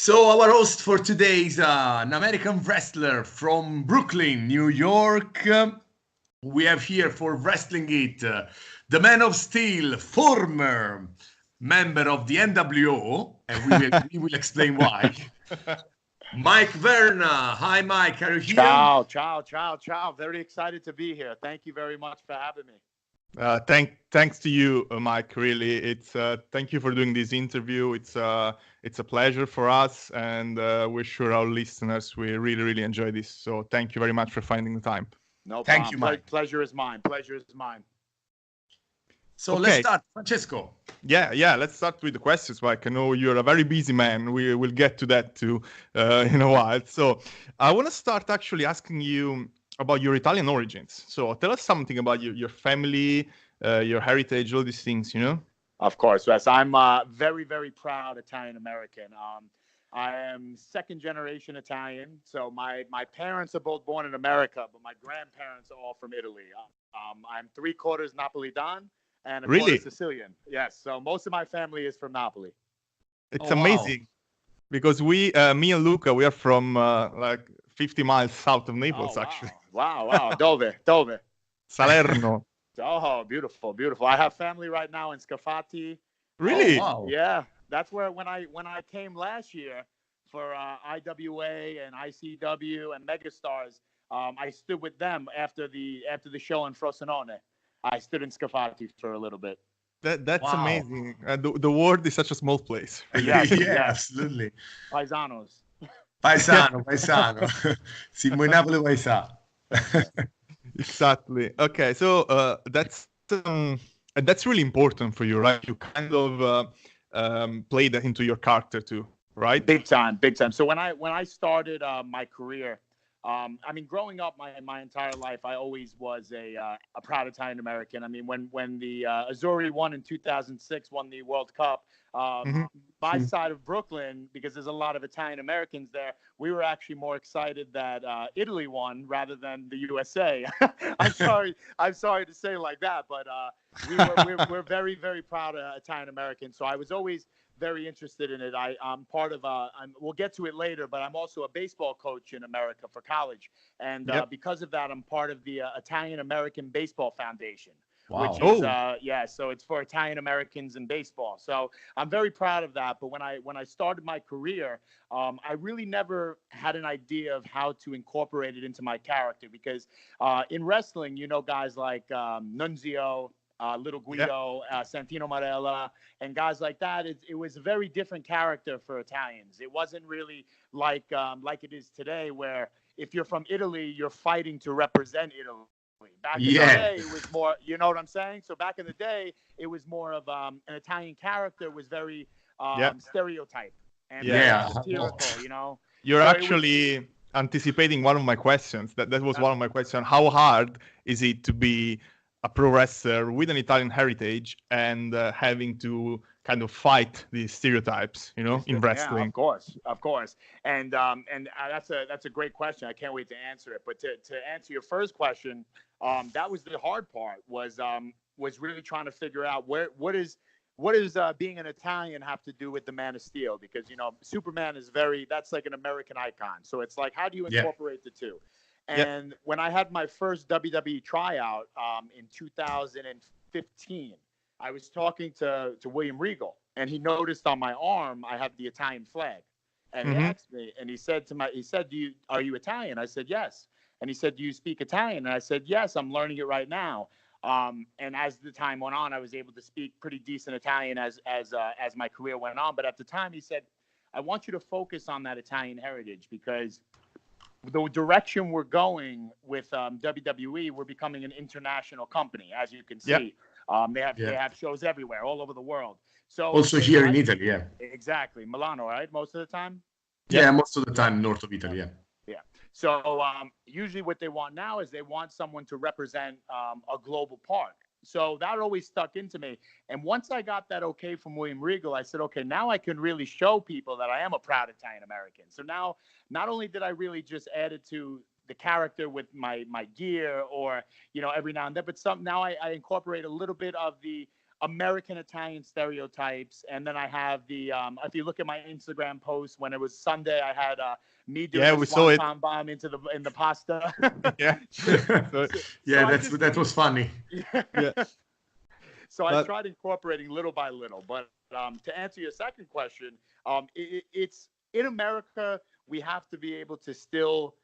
So our host for today is an American wrestler from Brooklyn, New York. We have here for Wrestling It, the Man of Steel, former member of the NWO, and we will explain why. Mike Verna. Hi, Mike. Are you here? Ciao. Very excited to be here. Thank you very much for having me. Thanks to you, Mike. Really, it's thank you for doing this interview. It's a pleasure for us, and we're sure our listeners will really enjoy this. So thank you very much for finding the time. No problem. Thank you, Mike. Pleasure is mine. So let's start, Francesco. Yeah. Let's start with the questions, Mike. I know you're a very busy man. We will get to that too in a while. So I want to start actually asking you about your Italian origins. So tell us something about your family, your heritage, all these things, Of course, yes. I'm very proud Italian American. I am second generation Italian. So my parents are both born in America, but my grandparents are all from Italy. I'm 3/4 Napolitan and a quarter Sicilian. Yes. So most of my family is from Napoli. It's amazing because me and Luca, we are from like 50 miles south of Naples, actually. Wow. Dove? Salerno. Oh, beautiful. I have family right now in Scafati. Really? Oh, wow. Yeah, that's where when I came last year for IWA and ICW and Megastars, I stood with them after the show in Frosinone. I stood in Scafati for a little bit. That's amazing. The world is such a small place. Yeah, absolutely. Paisanos. Paisano. Siamo in Napoli paesano. Exactly. Okay, so that's really important for you, right? You kind of play that into your character too, right? Big time. So when I started my career, I mean, growing up my entire life, I always was a proud Italian American. I mean, when the Azzurri won in 2006, won the World Cup, my side of Brooklyn, because there's a lot of Italian Americans there, we were actually more excited that Italy won rather than the USA. I'm sorry to say it like that, but we're very proud Italian Americans. So I was always very interested in it. I'm part of we'll get to it later, but I'm also a baseball coach in America for college, and because of that, I'm part of the Italian American Baseball Foundation. Wow. Which is so it's for Italian Americans in baseball. So I'm very proud of that. But when I started my career, I really never had an idea of how to incorporate it into my character, because in wrestling, guys like Nunzio, Little Guido, Santino Marella, and guys like that. It was a very different character for Italians. It wasn't really like it is today, where if you're from Italy, you're fighting to represent Italy. Back in the day, it was more, you know what I'm saying? So back in the day, it was more of an Italian character was very stereotype and satirical, You're so actually anticipating one of my questions. That was one of my questions. How hard is it to be a pro wrestler with an Italian heritage and having to kind of fight these stereotypes, in wrestling? Yeah, of course. And that's a great question. I can't wait to answer it. But to answer your first question, that was the hard part, was really trying to figure out what does being an Italian have to do with the Man of Steel? Because Superman is that's like an American icon. So it's like, how do you incorporate the two? And when I had my first WWE tryout in 2015, I was talking to William Regal, and he noticed on my arm I have the Italian flag, and he asked me, and he said, "Are you Italian?" I said, "Yes." And he said, "Do you speak Italian?" And I said, "Yes, I'm learning it right now." And as the time went on, I was able to speak pretty decent Italian as my career went on. But at the time, he said, "I want you to focus on that Italian heritage, because the direction we're going with WWE, we're becoming an international company, as you can see. They have shows everywhere, all over the world. So also here in Italy, exactly, Milano, right? Most of the time. Yeah, most of the time, north of Italy. Yeah. So usually, what they want now is they want someone to represent a global park. So that always stuck into me. And once I got that okay from William Regal, I said, okay, now I can really show people that I am a proud Italian American. So now, not only did I really just add it to the character with my gear, or every now and then, but now I incorporate a little bit of the American Italian stereotypes, and then I have the if you look at my Instagram post, when it was Sunday, I had me doing the we saw it. swanton bomb in the pasta. Yeah. That was funny. Yeah. So I tried incorporating little by little. But to answer your second question, it's in America, we have to be able to still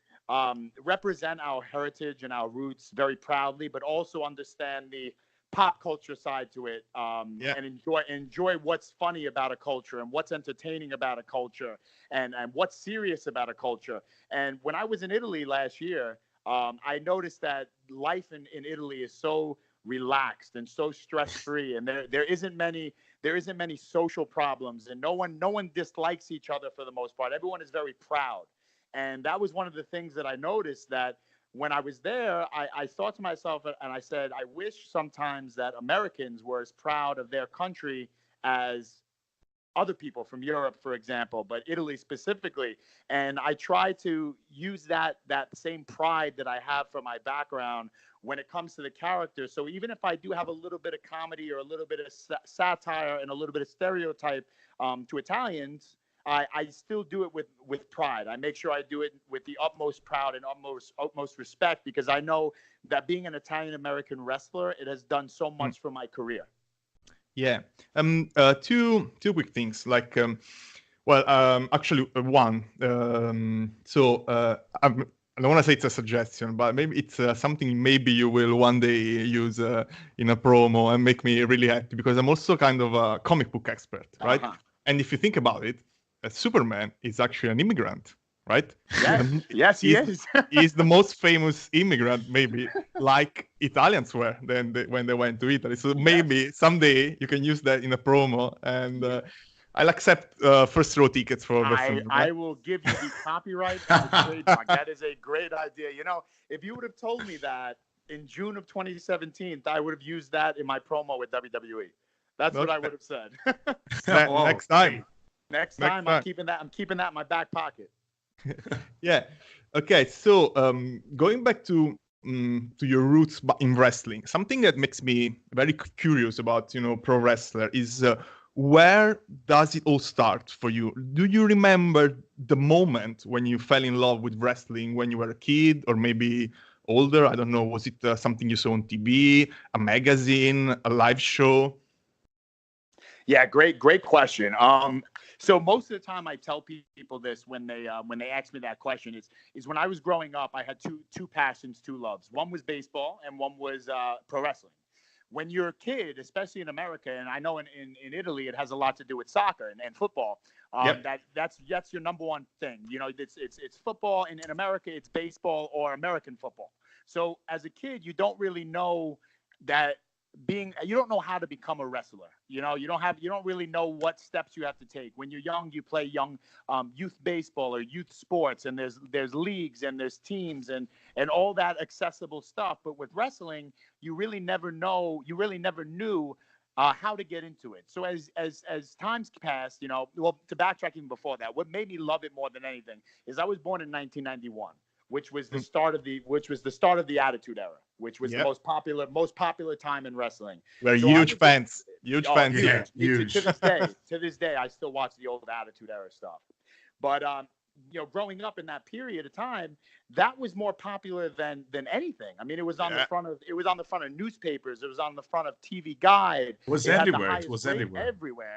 represent our heritage and our roots very proudly, but also understand the pop culture side to it, and enjoy what's funny about a culture and what's entertaining about a culture, and what's serious about a culture. And when I was in Italy last year, I noticed that life in Italy is so relaxed and so stress-free, and there isn't many social problems, and no one dislikes each other for the most part. Everyone is very proud. And that was one of the things that I noticed, that when I was there, I thought to myself, and I said, I wish sometimes that Americans were as proud of their country as other people from Europe, for example, but Italy specifically. And I try to use that same pride that I have from my background when it comes to the character. So even if I do have a little bit of comedy or a little bit of satire and a little bit of stereotype to Italians, I still do it with pride. I make sure I do it with the utmost pride and utmost respect, because I know that being an Italian-American wrestler, it has done so much for my career. Yeah. Two quick things. Like, actually, one. I don't want to say it's a suggestion, but maybe it's something maybe you will one day use in a promo and make me really happy, because I'm also kind of a comic book expert, right? And if you think about it, Superman is actually an immigrant, right? Yes, he is. He's the most famous immigrant, maybe, like Italians were when they went to Italy. So maybe someday you can use that in a promo, and I'll accept first row tickets for Verna. I will give you the copyright and the trademark. That is a great idea. You know, if you would have told me that in June of 2017, I would have used that in my promo with WWE. That's what I would have said. Next time. Next time, I'm keeping that in my back pocket. Yeah. Okay. So going back to your roots in wrestling, something that makes me very curious about pro wrestler is where does it all start for you? Do you remember the moment when you fell in love with wrestling when you were a kid, or maybe older? I don't know. Was it something you saw on TV, a magazine, a live show? Yeah, great question. So most of the time I tell people this when they ask me that question is when I was growing up, I had two passions, two loves. One was baseball and one was pro wrestling. When you're a kid, especially in America, and I know in Italy it has a lot to do with soccer and football. That's your number one thing. It's football, and in America it's baseball or American football. So as a kid, you don't really know that you don't know how to become a wrestler. You don't really know what steps you have to take. When you're young, you play youth baseball or youth sports, and there's leagues and there's teams and all that accessible stuff. But with wrestling, you really never knew how to get into it. So as times passed, to backtrack even before that, what made me love it more than anything is I was born in 1991. Which was the start of the Attitude Era, which was the most popular time in wrestling. We're huge fans. Huge fans. Yeah, huge. To this day, I still watch the old Attitude Era stuff. But growing up in that period of time, that was more popular than anything. I mean, it was on the front of newspapers. It was on the front of TV Guide. It was everywhere.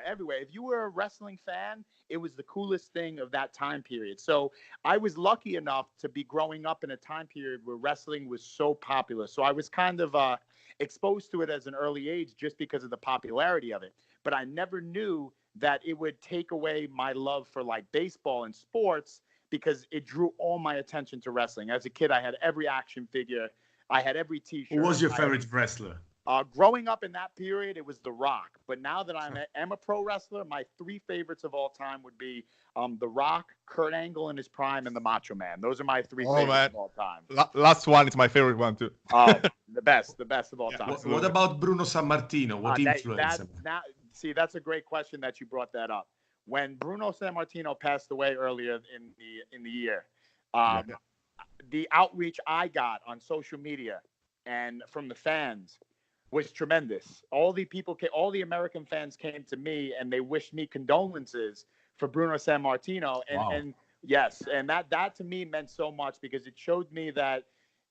Everywhere. If you were a wrestling fan, it was the coolest thing of that time period. So I was lucky enough to be growing up in a time period where wrestling was so popular. So I was kind of exposed to it as an early age just because of the popularity of it. But I never knew that it would take away my love for like baseball and sports, because it drew all my attention to wrestling. As a kid, I had every action figure. I had every T-shirt. Who was your favorite wrestler? Growing up in that period, it was The Rock. But now that I'm a pro wrestler, my three favorites of all time would be The Rock, Kurt Angle in his prime, and the Macho Man. Those are my three favorites of all time. Last one is my favorite one too. The best of all time. What about Bruno Sammartino? What influenced him? See, that's a great question that you brought that up. When Bruno Sammartino passed away earlier in the year, the outreach I got on social media and from the fans was tremendous. All the American fans came to me and they wished me condolences for Bruno Sammartino. And yes, and that to me meant so much because it showed me that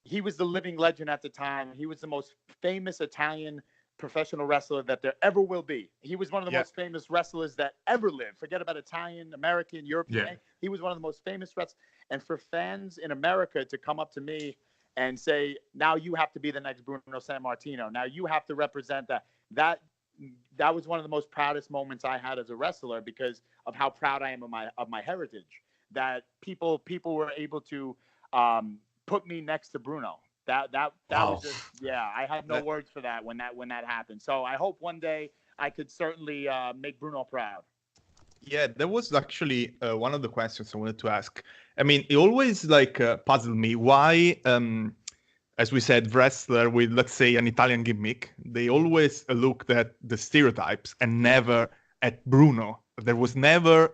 he was the living legend at the time. He was the most famous Italian professional wrestler that there ever will be. He was one of the most famous wrestlers that ever lived. Forget about Italian, American, European. Yeah. He was one of the most famous wrestlers. And for fans in America to come up to me and say, now you have to be the next Bruno Sammartino. Now you have to represent that was one of the most proudest moments I had as a wrestler because of how proud I am of my heritage. That people were able to put me next to Bruno. That was just, I had no words for that when that happened. So I hope one day I could certainly make Bruno proud. Yeah, that was actually one of the questions I wanted to ask. I mean, it always puzzled me why, as we said, wrestler with, let's say, an Italian gimmick, they always looked at the stereotypes and never at Bruno. There was never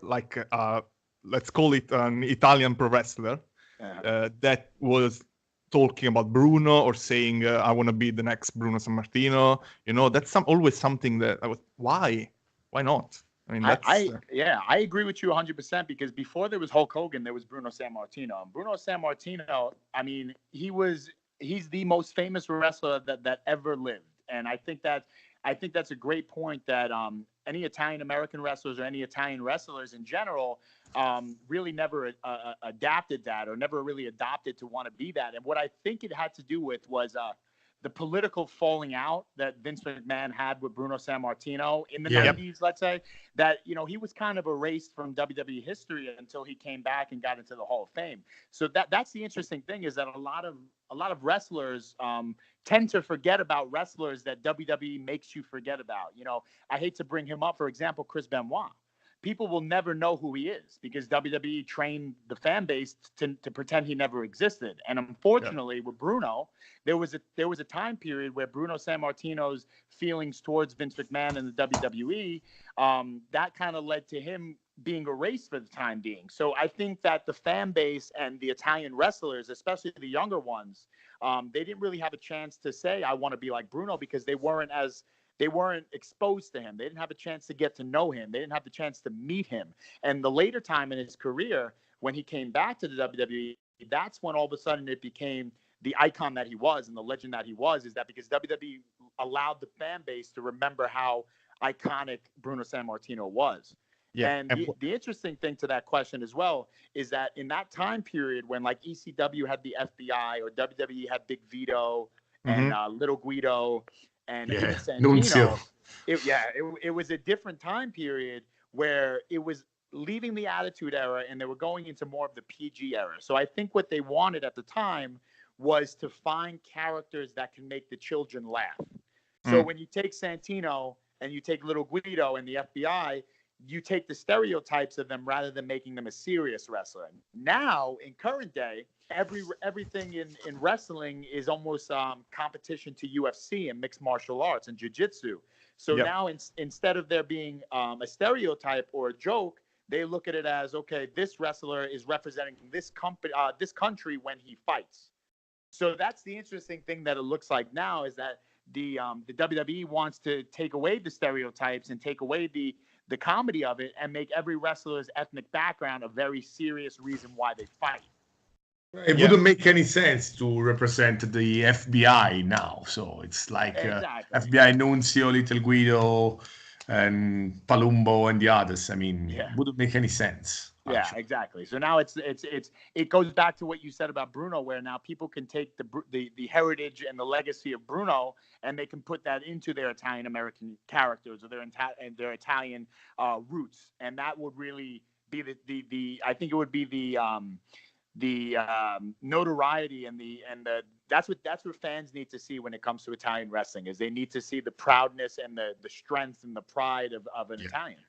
let's call it an Italian pro wrestler that was talking about Bruno or saying, I want to be the next Bruno Sammartino. You know, that's always something that I was, why not? I mean, I agree with you 100% because before there was Hulk Hogan, there was Bruno Sammartino. And Bruno Sammartino, I mean, he's the most famous wrestler that ever lived. And I think that's a great point that any Italian American wrestlers or any Italian wrestlers in general really never adapted that or never really adopted to want to be that. And what I think it had to do with was the political falling out that Vince McMahon had with Bruno Sammartino in the 90s, let's say, that, you know, he was kind of erased from WWE history until he came back and got into the Hall of Fame. So that's the interesting thing is that a lot of wrestlers tend to forget about wrestlers that WWE makes you forget about. You know, I hate to bring him up, for example, Chris Benoit. People will never know who he is because WWE trained the fan base to pretend he never existed. And unfortunately, with Bruno, there was a time period where Bruno Sammartino's feelings towards Vince McMahon and the WWE, that kind of led to him being erased for the time being. So I think that the fan base and the Italian wrestlers, especially the younger ones, they didn't really have a chance to say, I want to be like Bruno because they weren't exposed to him. They didn't have a chance to get to know him. They didn't have the chance to meet him. And the later time in his career, when he came back to the WWE, that's when all of a sudden it became the icon that he was and the legend that he was, is that because WWE allowed the fan base to remember how iconic Bruno Sammartino was. Yeah. And the interesting thing to that question as well is that in that time period when like ECW had the FBI or WWE had Big Vito and Little Guido, and Santino, it was a different time period where it was leaving the Attitude Era and they were going into more of the PG era. So I think what they wanted at the time was to find characters that can make the children laugh. So when you take Santino and you take Little Guido and the FBI, you take the stereotypes of them rather than making them a serious wrestler. Now, in current day, everything in wrestling is almost competition to UFC and mixed martial arts and jiu-jitsu. So now instead of there being a stereotype or a joke, they look at it as, okay, this wrestler is representing this country when he fights. So that's the interesting thing that it looks like now is that the WWE wants to take away the stereotypes and take away the comedy of it and make every wrestler's ethnic background a very serious reason why they fight. It wouldn't make any sense to represent the FBI now. So it's like FBI Nunzio, Little Guido, and Palumbo, and the others. I mean, it wouldn't make any sense. Yeah, exactly. So now it goes back to what you said about Bruno, where now people can take the heritage and the legacy of Bruno, and they can put that into their Italian American characters or their Italian roots, and that would really be the I think it would be the notoriety and that's what fans need to see when it comes to Italian wrestling, is they need to see the proudness and the strength and the pride of an Italian.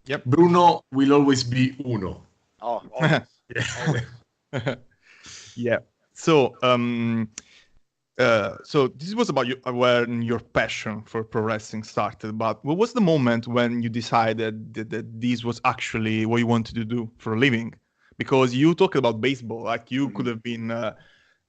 Yep, Bruno will always be uno. Oh, always. Always. Yeah. So, so this was about when your passion for pro wrestling started. But what was the moment when you decided that this was actually what you wanted to do for a living? Because you talked about baseball, like you could have been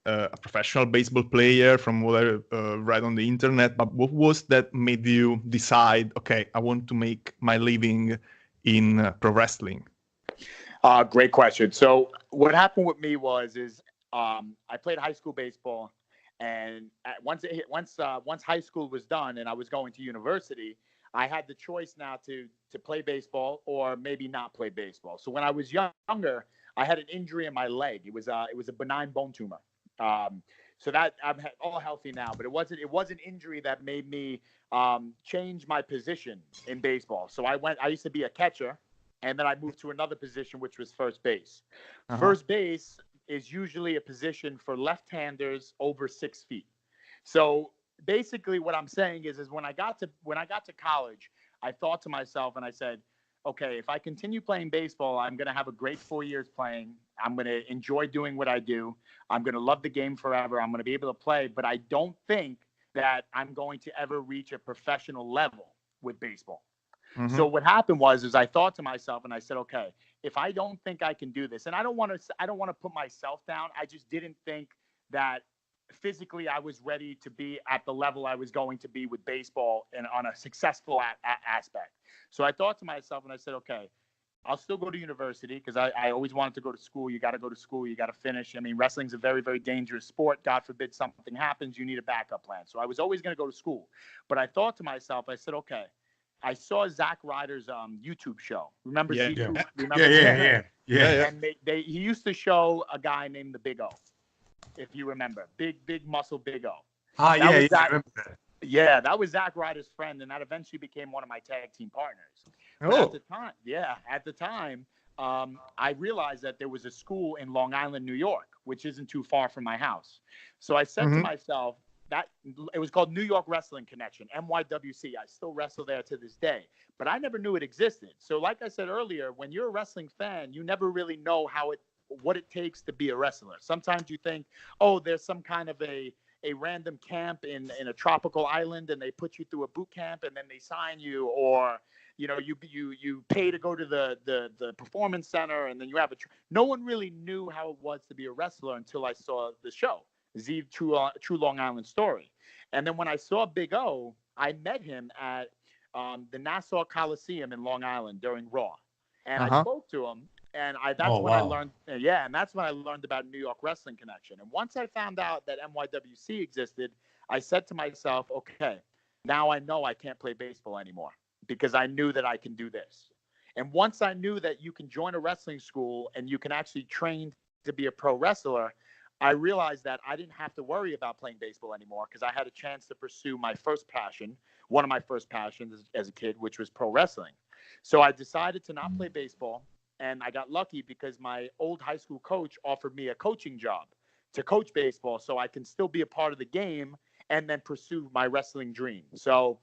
a professional baseball player from what I read on the internet, but what was that made you decide, okay, I want to make my living in pro wrestling? Great question. So what happened with me is I played high school baseball, and once high school was done and I was going to university, I had the choice now to play baseball or maybe not play baseball. So when I was younger, I had an injury in my leg. It was a benign bone tumor. So that I'm all healthy now, but it was an injury that made me change my position in baseball. So I used to be a catcher, and then I moved to another position, which was first base. First base is usually a position for left-handers over 6 feet. So basically what I'm saying is when I got to college, I thought to myself and I said, okay, if I continue playing baseball, I'm going to have a great 4 years playing. I'm going to enjoy doing what I do. I'm going to love the game forever. I'm going to be able to play, but I don't think that I'm going to ever reach a professional level with baseball. So what happened was I thought to myself and I said, okay, if I don't think I can do this, and I don't want to put myself down. I just didn't think that physically I was ready to be at the level I was going to be with baseball and on a successful aspect. So I thought to myself and I said, okay, I'll still go to university because I always wanted to go to school. You got to go to school. You got to finish. I mean, wrestling's a very, very dangerous sport. God forbid something happens. You need a backup plan. So I was always going to go to school. But I thought to myself, I said, okay, I saw Zack Ryder's YouTube show. Remember? Yeah. Remember? Yeah. And he used to show a guy named the Big O, if you remember. Big muscle Big O. I remember that. Yeah, that was Zack Ryder's friend, and that eventually became one of my tag team partners. But at the time, I realized that there was a school in Long Island, New York, which isn't too far from my house. So I said to myself, that it was called New York Wrestling Connection, NYWC. I still wrestle there to this day, but I never knew it existed. So like I said earlier, when you're a wrestling fan, you never really know what it takes to be a wrestler. Sometimes you think, oh, there's some kind of a random camp in a tropical island and they put you through a boot camp and then they sign you, or you pay to go to the performance center and then you have no one really knew how it was to be a wrestler until I saw the show, Z True Long Island Story. And then when I saw Big O, I met him at the Nassau Coliseum in Long Island during Raw. And I spoke to him, and that's when I learned about New York Wrestling Connection. And once I found out that NYWC existed, I said to myself, okay, now I know I can't play baseball anymore because I knew that I can do this. And once I knew that you can join a wrestling school and you can actually train to be a pro wrestler, I realized that I didn't have to worry about playing baseball anymore because I had a chance to pursue my first passion, one of my first passions as a kid, which was pro wrestling. So I decided to not play baseball, and I got lucky because my old high school coach offered me a coaching job to coach baseball so I can still be a part of the game and then pursue my wrestling dream. So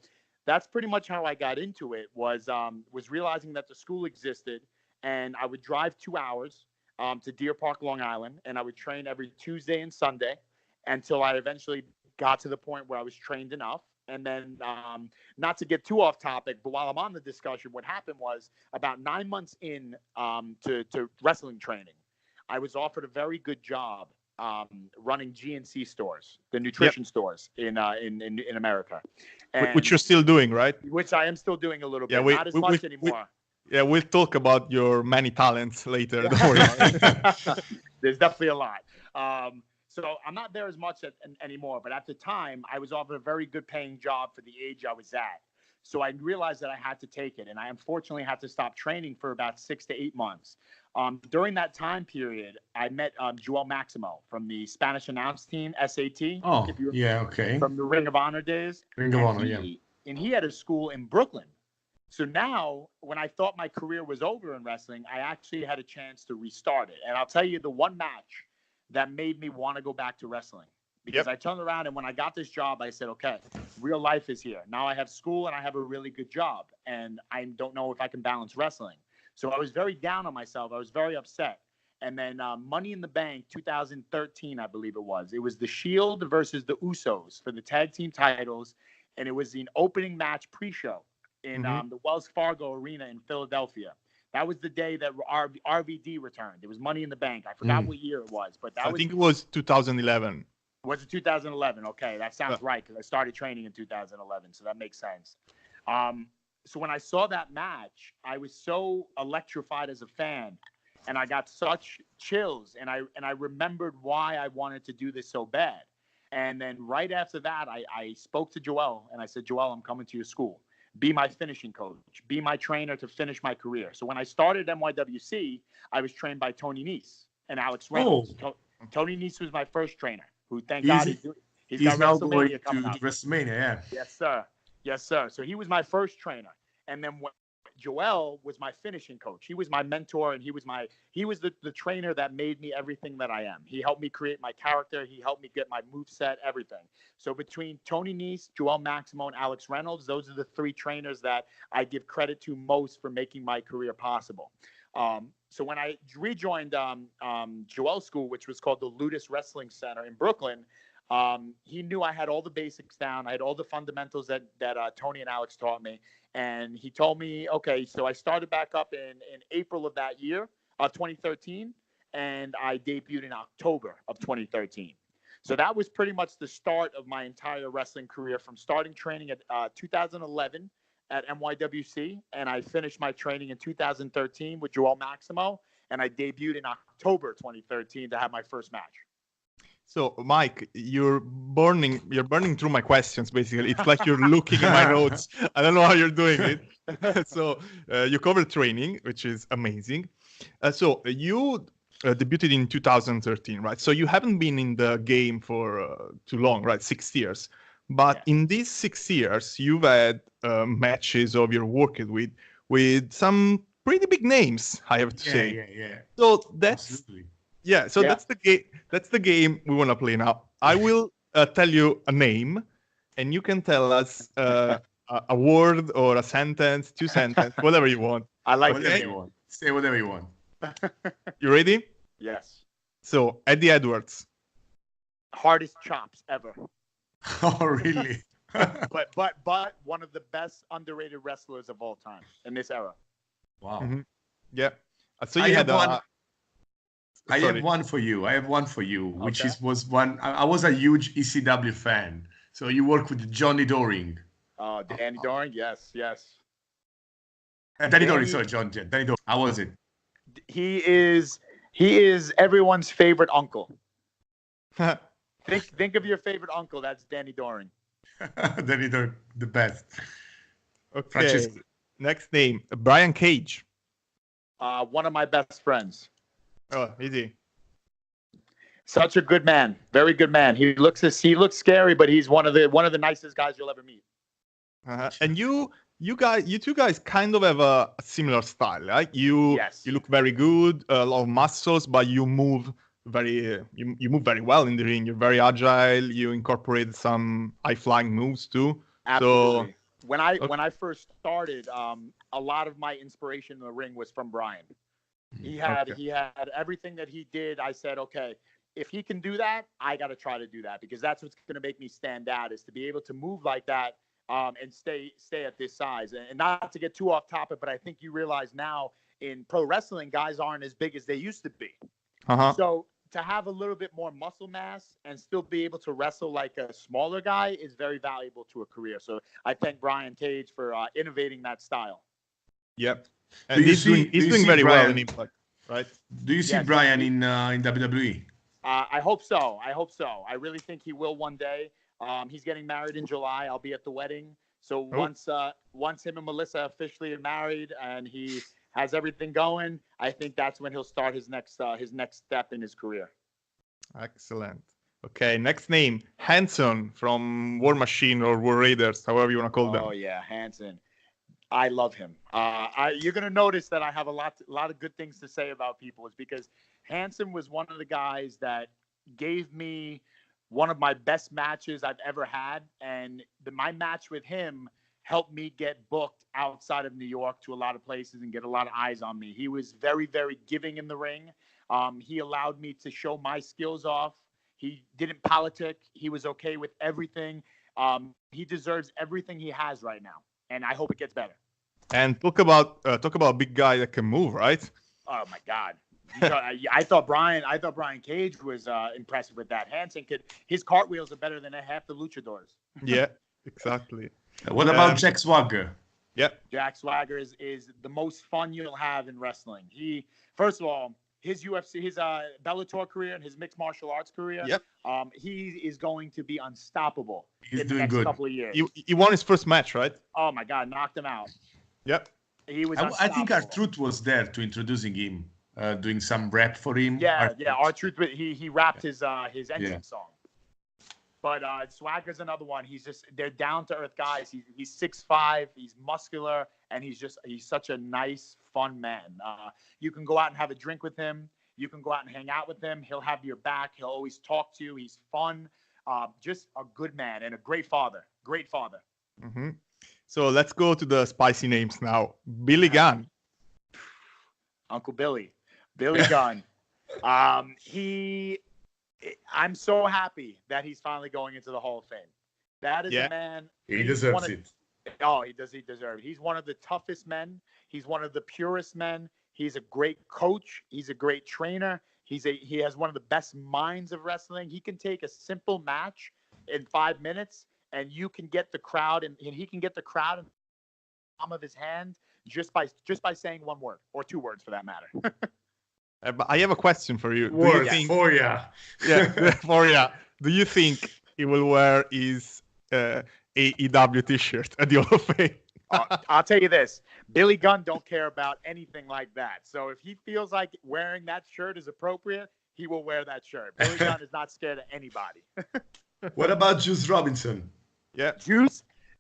that's pretty much how I got into it, was realizing that the school existed, and I would drive 2 hours to Deer Park, Long Island, and I would train every Tuesday and Sunday until I eventually got to the point where I was trained enough. And then, not to get too off topic, but while I'm on the discussion, what happened was about 9 months in to wrestling training, I was offered a very good job running GNC stores, the nutrition stores in America, and which you're still doing, right? Which I am still doing a little bit, not as much anymore. Yeah, we'll talk about your many talents later. Don't worry. There's definitely a lot. So I'm not there as much anymore. But at the time, I was offered a very good paying job for the age I was at. So I realized that I had to take it. And I unfortunately had to stop training for about 6 to 8 months. During that time period, I met Joel Maximo from the Spanish announce team, SAT. Oh, yeah, okay. From the Ring of Honor days. Ring of Honor, yeah. And he had a school in Brooklyn. So now, when I thought my career was over in wrestling, I actually had a chance to restart it. And I'll tell you the one match that made me want to go back to wrestling. Because I turned around, and when I got this job, I said, okay, real life is here. Now I have school, and I have a really good job. And I don't know if I can balance wrestling. So I was very down on myself. I was very upset. And then Money in the Bank 2013, I believe it was. It was the Shield versus the Usos for the tag team titles. And it was an opening match pre-show in the Wells Fargo Arena in Philadelphia. That was the day that RVD returned. It was Money in the Bank. I forgot what year it was, but I think it was 2011. Was it 2011? Okay, that sounds right because I started training in 2011, so that makes sense. So when I saw that match, I was so electrified as a fan, and I got such chills, and I remembered why I wanted to do this so bad. And then right after that, I spoke to Joel, and I said, Joel, I'm coming to your school. Be my finishing coach. Be my trainer to finish my career. So when I started NYWC, I was trained by Tony Nese and Alex Reynolds. Tony Nese was my first trainer, who thank God he's got now WrestleMania going coming to up. WrestleMania, yeah. Yes, sir. Yes, sir. So he was my first trainer. And then when Joel was my finishing coach. He was my mentor, and he was the trainer that made me everything that I am. He helped me create my character. He helped me get my moveset, everything. So between Tony Nese, Joel Maximo, and Alex Reynolds, those are the three trainers that I give credit to most for making my career possible. So when I rejoined Joel's school, which was called the Ludus Wrestling Center in Brooklyn, he knew I had all the basics down. I had all the fundamentals that Tony and Alex taught me. And he told me, okay, so I started back up in April of that year, 2013, and I debuted in October of 2013. So that was pretty much the start of my entire wrestling career, from starting training at 2011 at NYWC, and I finished my training in 2013 with Joel Maximo, and I debuted in October 2013 to have my first match. So, Mike, you're burning through my questions, basically. It's like you're looking at my notes. I don't know how you're doing it. So, you covered training, which is amazing. So, you debuted in 2013, right? So, you haven't been in the game for too long, right? 6 years. But in these 6 years, you've had matches of your worked with some pretty big names, I have to say. Yeah. So, that's... Absolutely. Yeah, so that's the game. That's the game we want to play now. I will tell you a name, and you can tell us a word or a sentence, 2 sentences, whatever you want. I like whatever it. you want. Say whatever you want. You ready? Yes. So, Eddie Edwards. Hardest chops ever. Oh, really? but one of the best underrated wrestlers of all time in this era. Wow. Mm-hmm. Yeah. So you had one. I have one for you, which was one. I was a huge ECW fan. So you work with Johnny Doring. Oh, Danny Doring, yes. Danny Doring, sorry, Danny Doring. How was it? He is everyone's favorite uncle. Think of your favorite uncle. That's Danny Doring. Danny Doring, the best. Okay. Francesco. Next name, Brian Cage. One of my best friends. Oh, easy. Such a good man, very good man. He looks scary, but he's one of the nicest guys you'll ever meet. And you two guys kind of have a similar style, right? You look very good, a lot of muscles, but you move very well in the ring. You're very agile. You incorporate some high flying moves too. Absolutely. So, when I first started, a lot of my inspiration in the ring was from Brian. He had everything that he did. I said, okay, if he can do that, I got to try to do that, because that's what's going to make me stand out, is to be able to move like that and stay at this size. And not to get too off topic, but I think you realize now in pro wrestling, guys aren't as big as they used to be. So to have a little bit more muscle mass and still be able to wrestle like a smaller guy is very valuable to a career. So I thank Brian Cage for innovating that style. Yep. And he's doing very well in Impact, right? Do you see Brian in WWE? I hope so. I really think he will one day. He's getting married in July. I'll be at the wedding. So once him and Melissa officially are married and he has everything going, I think that's when he'll start his next step in his career. Excellent. Okay, next name, Hanson from War Machine or War Raiders, however you want to call them. Oh yeah, Hanson. I love him. You're gonna notice that I have a lot of good things to say about people. Is because Hanson was one of the guys that gave me one of my best matches I've ever had, and my match with him helped me get booked outside of New York to a lot of places and get a lot of eyes on me. He was very, very giving in the ring. He allowed me to show my skills off. He didn't politic. He was okay with everything. He deserves everything he has right now, and I hope it gets better. And talk about a big guy that can move, right? Oh my God. I thought Brian Cage was impressive with that. Hansen his cartwheels are better than half the luchadors. Yeah, exactly. What about Jack Swagger? Yeah. Jack Swagger is the most fun you'll have in wrestling. First of all, his UFC, his Bellator career and his mixed martial arts career. Yep. He is going to be unstoppable He's in the doing next good. couple of years. He won his first match, right? Oh my God, knocked him out. Yep. He was. I think R-Truth was there to introducing him, doing some rap for him. Yeah, R-Truth. He rapped his entrance song. But Swagger's another one. They're down to earth guys. He's 6'5", he's muscular, and he's such a nice, fun man. You can go out and have a drink with him. You can go out and hang out with him. He'll have your back. He'll always talk to you. He's fun. Just a good man and a great father. Great father. Mm-hmm. So let's go to the spicy names now. Billy Gunn. Uncle Billy Gunn. I'm so happy that he's finally going into the Hall of Fame. That is a man. He deserves it. Oh, he deserve it. He's one of the toughest men. He's one of the purest men. He's a great coach. He's a great trainer. He has one of the best minds of wrestling. He can take a simple match in 5 minutes, and you can get the crowd, and he can get the crowd in the palm of his hand just by saying one word or 2 words for that matter. But I have a question for you. For ya. Yeah, for ya. Do you think he will wear his AEW T-shirt at the Hall of Fame? I'll tell you this. Billy Gunn don't care about anything like that. So if he feels like wearing that shirt is appropriate, he will wear that shirt. Billy Gunn is not scared of anybody. What about Juice Robinson? Yeah.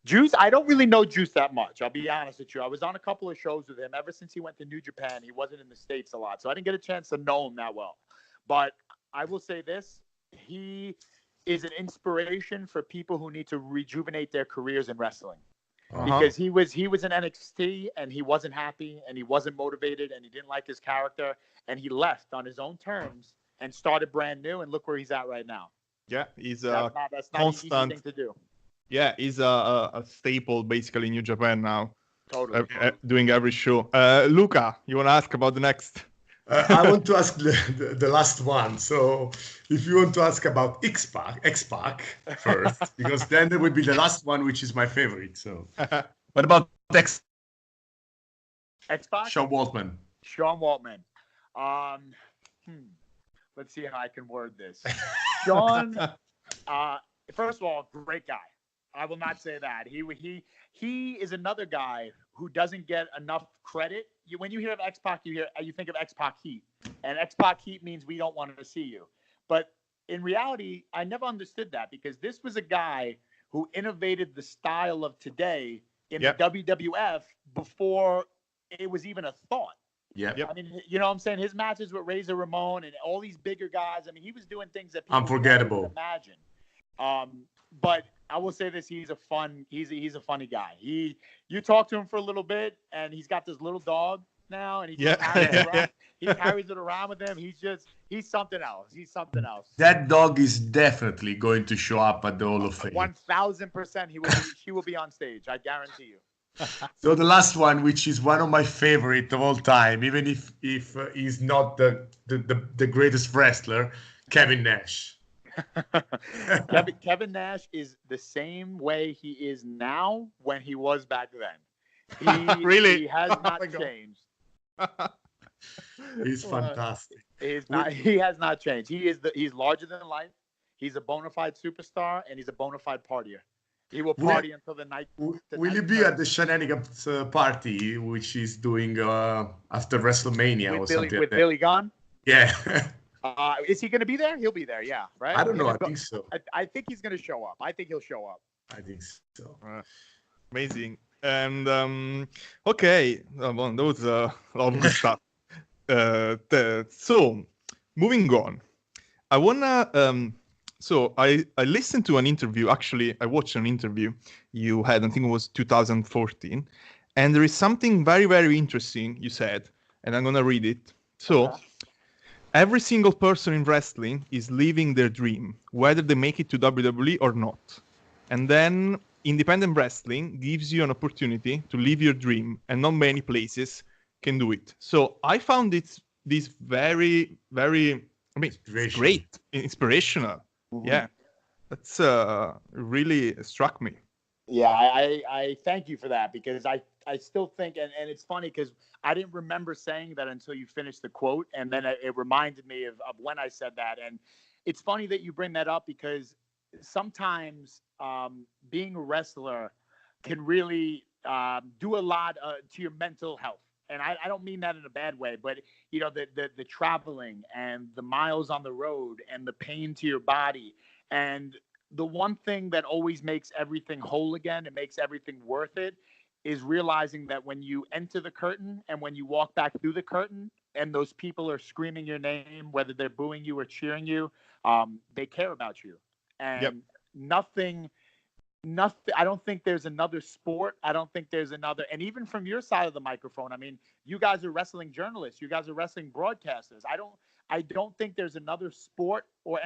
Juice, I don't really know Juice that much. I'll be honest with you. I was on a couple of shows with him. Ever since he went to New Japan, he wasn't in the States a lot. So I didn't get a chance to know him that well. But I will say this. He is an inspiration for people who need to rejuvenate their careers in wrestling. Because he was in NXT and he wasn't happy and he wasn't motivated and he didn't like his character and he left on his own terms and started brand new, and look where he's at right now. Yeah, he's that's not constant an easy thing to do. Yeah, he's a staple basically in New Japan now. Totally. Doing every show. Luca, you want to ask about the next? I want to ask the last one. So if you want to ask about X-Pac first, because then there would be the last one, which is my favorite. So what about X-Pac? Sean Waltman. Let's see how I can word this. Sean, first of all, great guy. I will not say that. He is another guy who doesn't get enough credit. When you hear of X-Pac, you think of X-Pac heat. And X-Pac heat means we don't want to see you. But in reality, I never understood that, because this was a guy who innovated the style of today in the WWF before it was even a thought. Yeah. I mean, you know what I'm saying? His matches with Razor Ramon and all these bigger guys. I mean, he was doing things that people unforgettable couldn't imagine. But I will say this: he's a funny guy. You talk to him for a little bit, and he's got this little dog now, and he carries it around with him. He's something else. He's something else. That dog is definitely going to show up at the Hall of Fame. 1,000%, he will be on stage. I guarantee you. So the last one, which is one of my favorite of all time, even if he's not the greatest wrestler, Kevin Nash. Kevin Nash is the same way he is now when he was back then. He has not changed. He's fantastic. He has not changed. He's larger than life. He's a bona fide superstar, and he's a bona fide partier. He will party until the night. Will he be at the Shenanigans party, which he's doing after WrestleMania with Billy Gunn? Yeah. Is he going to be there? He'll be there. Yeah. Right. I don't know. I think so. I think he's going to show up. I think he'll show up. I think so. Amazing. And okay, that was a lot of good stuff. So moving on, I wanna. So I listened to an interview. Actually, I watched an interview you had. I think it was 2014, and there is something very, very interesting you said, and I'm gonna read it. So. Every single person in wrestling is living their dream, whether they make it to WWE or not. And then independent wrestling gives you an opportunity to live your dream, and not many places can do it. So I found this very, very, I mean, it's great, inspirational. Mm-hmm. Yeah, that's really struck me. Yeah, I thank you for that, because I still think, and it's funny because I didn't remember saying that until you finished the quote, and then it reminded me of when I said that. And it's funny that you bring that up, because sometimes being a wrestler can really do a lot to your mental health. And I don't mean that in a bad way, but you know, the traveling and the miles on the road and the pain to your body. And the one thing that always makes everything whole again, and makes everything worth it, is realizing that when you enter the curtain and when you walk back through the curtain and those people are screaming your name, whether they're booing you or cheering you, they care about you. And nothing, I don't think there's another sport. I don't think there's another, and even from your side of the microphone, I mean, you guys are wrestling journalists, you guys are wrestling broadcasters. I don't think there's another sport or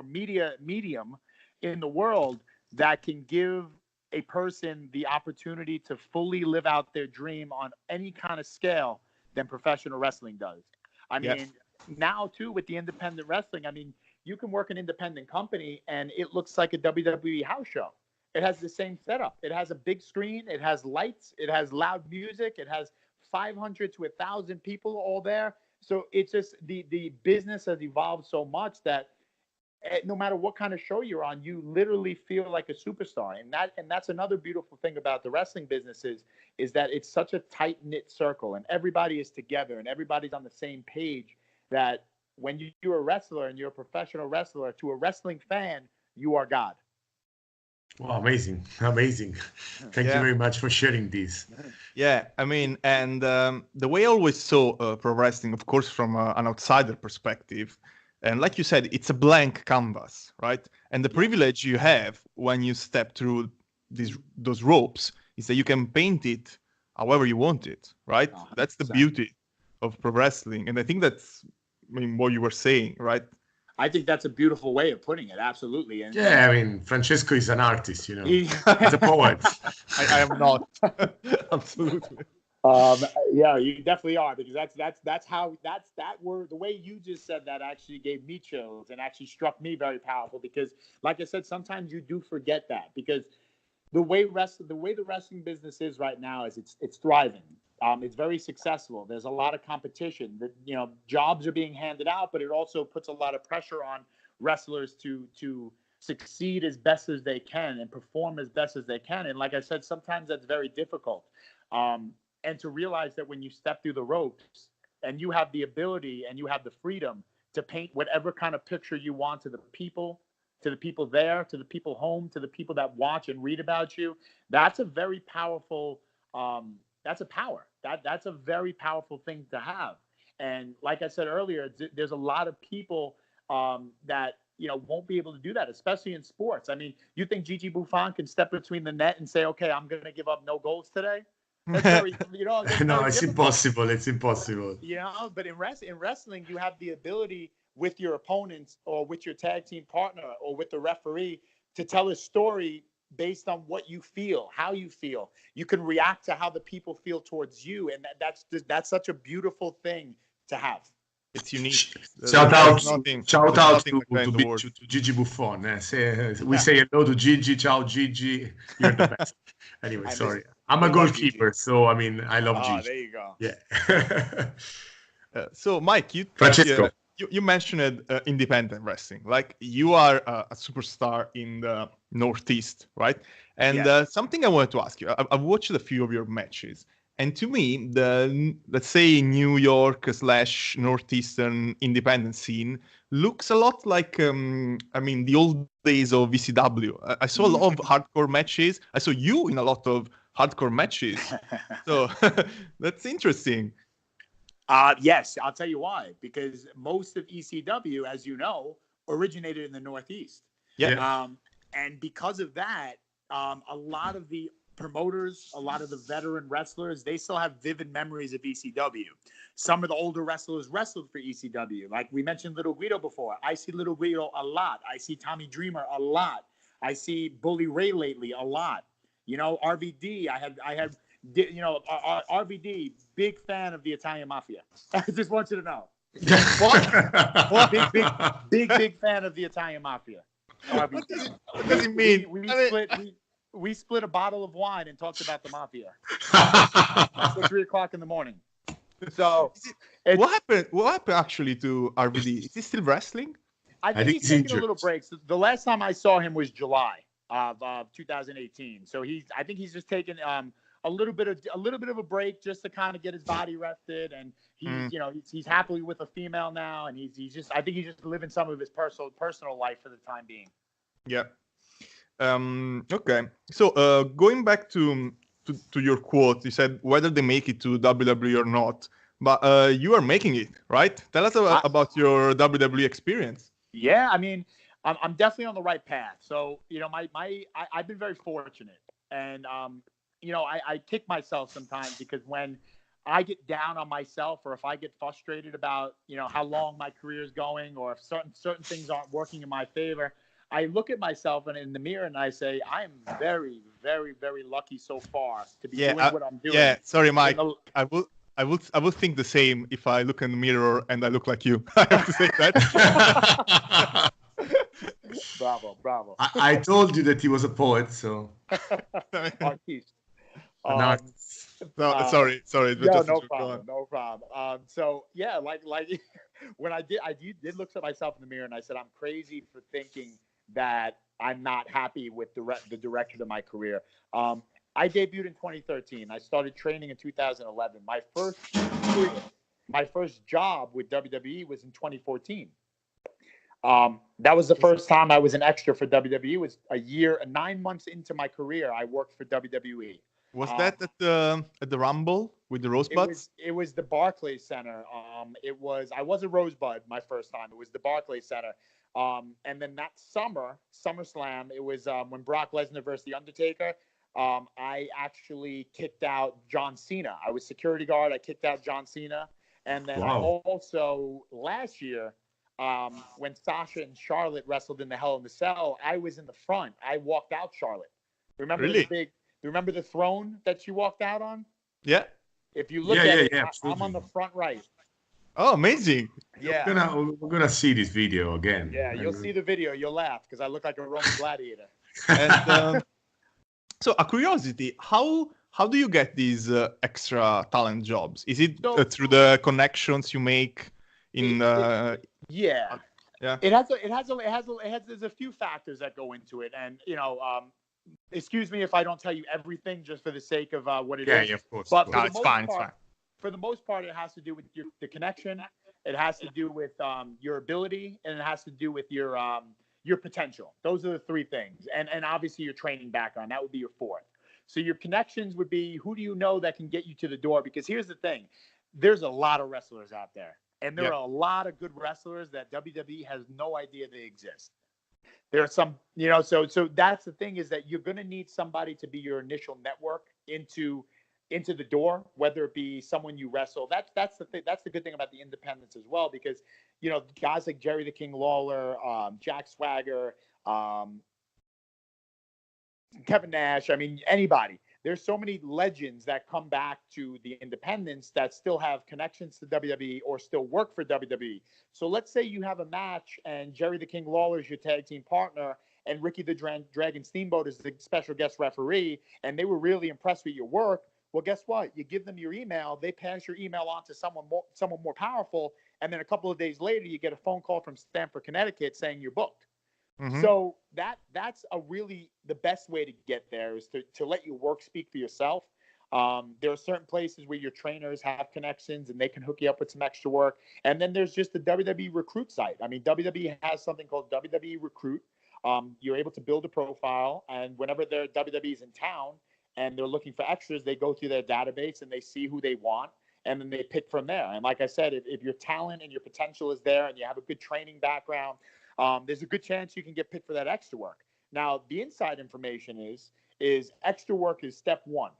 media medium in the world that can give a person the opportunity to fully live out their dream on any kind of scale than professional wrestling does. I mean, now too, with the independent wrestling, I mean, you can work an independent company and it looks like a WWE house show. It has the same setup. It has a big screen. It has lights. It has loud music. It has 500 to 1,000 people all there. So it's just the business has evolved so much that no matter what kind of show you're on, you literally feel like a superstar. And that's another beautiful thing about the wrestling business is that it's such a tight-knit circle, and everybody is together and everybody's on the same page, that when you're a wrestler and you're a professional wrestler, to a wrestling fan, you are God. Wow, amazing. Thank you very much for sharing this. Yeah, I mean, and the way I always saw pro wrestling, of course, from an outsider perspective, and like you said, it's a blank canvas, right? And the privilege you have when you step through those ropes is that you can paint it however you want it, right? 100%. That's the beauty of pro wrestling. And I think that's, I mean, what you were saying, right? I think that's a beautiful way of putting it. Absolutely. And yeah, I mean, Francesco is an artist, you know. He's a poet. I am not. Absolutely. Yeah, you definitely are, because that's how that word, the way you just said that actually gave me chills and actually struck me very powerful, because like I said, sometimes you do forget that, because the way the wrestling business is right now is it's thriving. It's very successful. There's a lot of competition. That, you know, jobs are being handed out, but it also puts a lot of pressure on wrestlers to succeed as best as they can and perform as best as they can. And like I said, sometimes that's very difficult. And to realize that when you step through the ropes and you have the ability and you have the freedom to paint whatever kind of picture you want to the people there, to the people home, to the people that watch and read about you, that's a very powerful that's a power. That's a very powerful thing to have. And like I said earlier, there's a lot of people that, you know, won't be able to do that, especially in sports. I mean, you think Gigi Buffon can step between the net and say, okay, I'm going to give up no goals today? That's very, you know, no, it's impossible. It's impossible. You know, but in wrestling, you have the ability with your opponents or with your tag team partner or with the referee to tell a story based on what you feel, how you feel. You can react to how the people feel towards you, and that's such a beautiful thing to have. It's unique. Shout out to Gigi Buffon. We say hello to Gigi. Ciao, Gigi. You're the best. Anyway, sorry. I'm a goalkeeper, so I mean, I love Gigi. There you go. Yeah. So, Mike, Francesco. You mentioned independent wrestling. Like, you are a superstar in the Northeast, right? And something I wanted to ask you, I've watched a few of your matches. And to me, let's say New York / Northeastern independent scene looks a lot like, I mean, the old days of VCW. I saw a lot of hardcore matches. I saw you in a lot of hardcore matches. So that's interesting. Yes, I'll tell you why. Because most of ECW, as you know, originated in the Northeast. Yeah. And because of that, a lot of the promoters, a lot of the veteran wrestlers, they still have vivid memories of ECW. Some of the older wrestlers wrestled for ECW. Like we mentioned Little Guido before. I see Little Guido a lot. I see Tommy Dreamer a lot. I see Bully Ray lately a lot. You know, RVD. RVD, big fan of the Italian Mafia. I just want you to know. What? Big fan of the Italian Mafia. What does it mean? We split a bottle of wine and talked about the Mafia at 3 o'clock in the morning. So what happened actually to RVD? Is he still wrestling? I think he's taking a little break. So the last time I saw him was July of 2018. So I think he's just taking a little bit of a break just to kind of get his body rested, and he's happily with a female now, and he's just living some of his personal life for the time being. Yeah. Okay. So going back to your quote, you said whether they make it to WWE or not, but you are making it, right? Tell us about your WWE experience. Yeah, I mean, I'm definitely on the right path. So I've been very fortunate, and I kick myself sometimes because when I get down on myself, or if I get frustrated about how long my career is going, or if certain things aren't working in my favor, I look at myself in the mirror and I say, I am very, very, very lucky so far to be doing what I'm doing. Yeah, sorry, Mike. I would think the same if I look in the mirror and I look like you. I have to say that. Bravo. I told you that he was a poet, so. Artiste. Sorry. No problem. So yeah, like when I did look at myself in the mirror and I said, I'm crazy for thinking that I'm not happy with the direction of my career. I debuted in 2013. I started training in 2011. My first job with WWE was in 2014. That was the first time I was an extra for WWE. It was 9 months into my career, I worked for WWE. Was that at the Rumble with the Rosebuds? It was the Barclays Center. I was a Rosebud my first time. It was the Barclays Center. And then that SummerSlam, it was when Brock Lesnar versus The Undertaker. I actually kicked out John Cena. I was security guard. I kicked out John Cena. And then also last year, when Sasha and Charlotte wrestled in the Hell in the Cell, I was in the front. I walked out Charlotte. Remember the throne that she walked out on? Yeah. If you look at it, I'm on the front right. Oh, amazing. Yeah. We're gonna see this video again. Yeah, you'll see the video. You'll laugh because I look like a Roman gladiator. And so a curiosity, how do you get these extra talent jobs? Is it through the connections you make in Yeah. There's a few factors that go into it, and excuse me if I don't tell you everything just for the sake of what it is. Yeah, of course. But it's fine. For the most part, it has to do with the connection. It has to do with your ability, and it has to do with your potential. Those are the three things, and obviously your training background. That would be your fourth. So your connections would be, who do you know that can get you to the door? Because here's the thing, there's a lot of wrestlers out there. And there are a lot of good wrestlers that WWE has no idea they exist. There are some, so that's the thing, is that you're going to need somebody to be your initial network into the door, whether it be someone you wrestle. That's the thing. That's the good thing about the independents as well, because, guys like Jerry the King Lawler, Jack Swagger, Kevin Nash, I mean, anybody. There's so many legends that come back to the independents that still have connections to WWE or still work for WWE. So let's say you have a match and Jerry the King Lawler is your tag team partner and Ricky the Dragon Steamboat is the special guest referee, and they were really impressed with your work. Well, guess what? You give them your email, they pass your email on to someone more powerful, and then a couple of days later, you get a phone call from Stamford, Connecticut saying you're booked. Mm-hmm. So that's the best way to get there, is to let your work speak for yourself. There are certain places where your trainers have connections and they can hook you up with some extra work. And then there's just the WWE Recruit site. I mean, WWE has something called WWE Recruit. You're able to build a profile, and whenever WWE's in town and they're looking for extras, they go through their database and they see who they want, and then they pick from there. And like I said, if your talent and your potential is there and you have a good training background, there's a good chance you can get picked for that extra work. Now, the inside information is extra work is step one.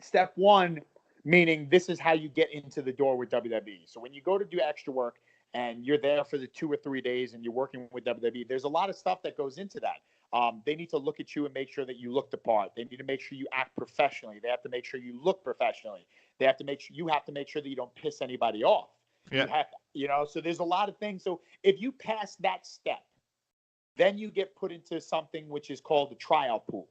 Step one, meaning this is how you get into the door with WWE. So when you go to do extra work and you're there for the 2 or 3 days and you're working with WWE, there's a lot of stuff that goes into that. They need to look at you and make sure that you look the part. They need to make sure you act professionally. They have to make sure you look professionally. They have to make sure that you don't piss anybody off. Yeah. So there's a lot of things. So if you pass that step, then you get put into something which is called the tryout pool,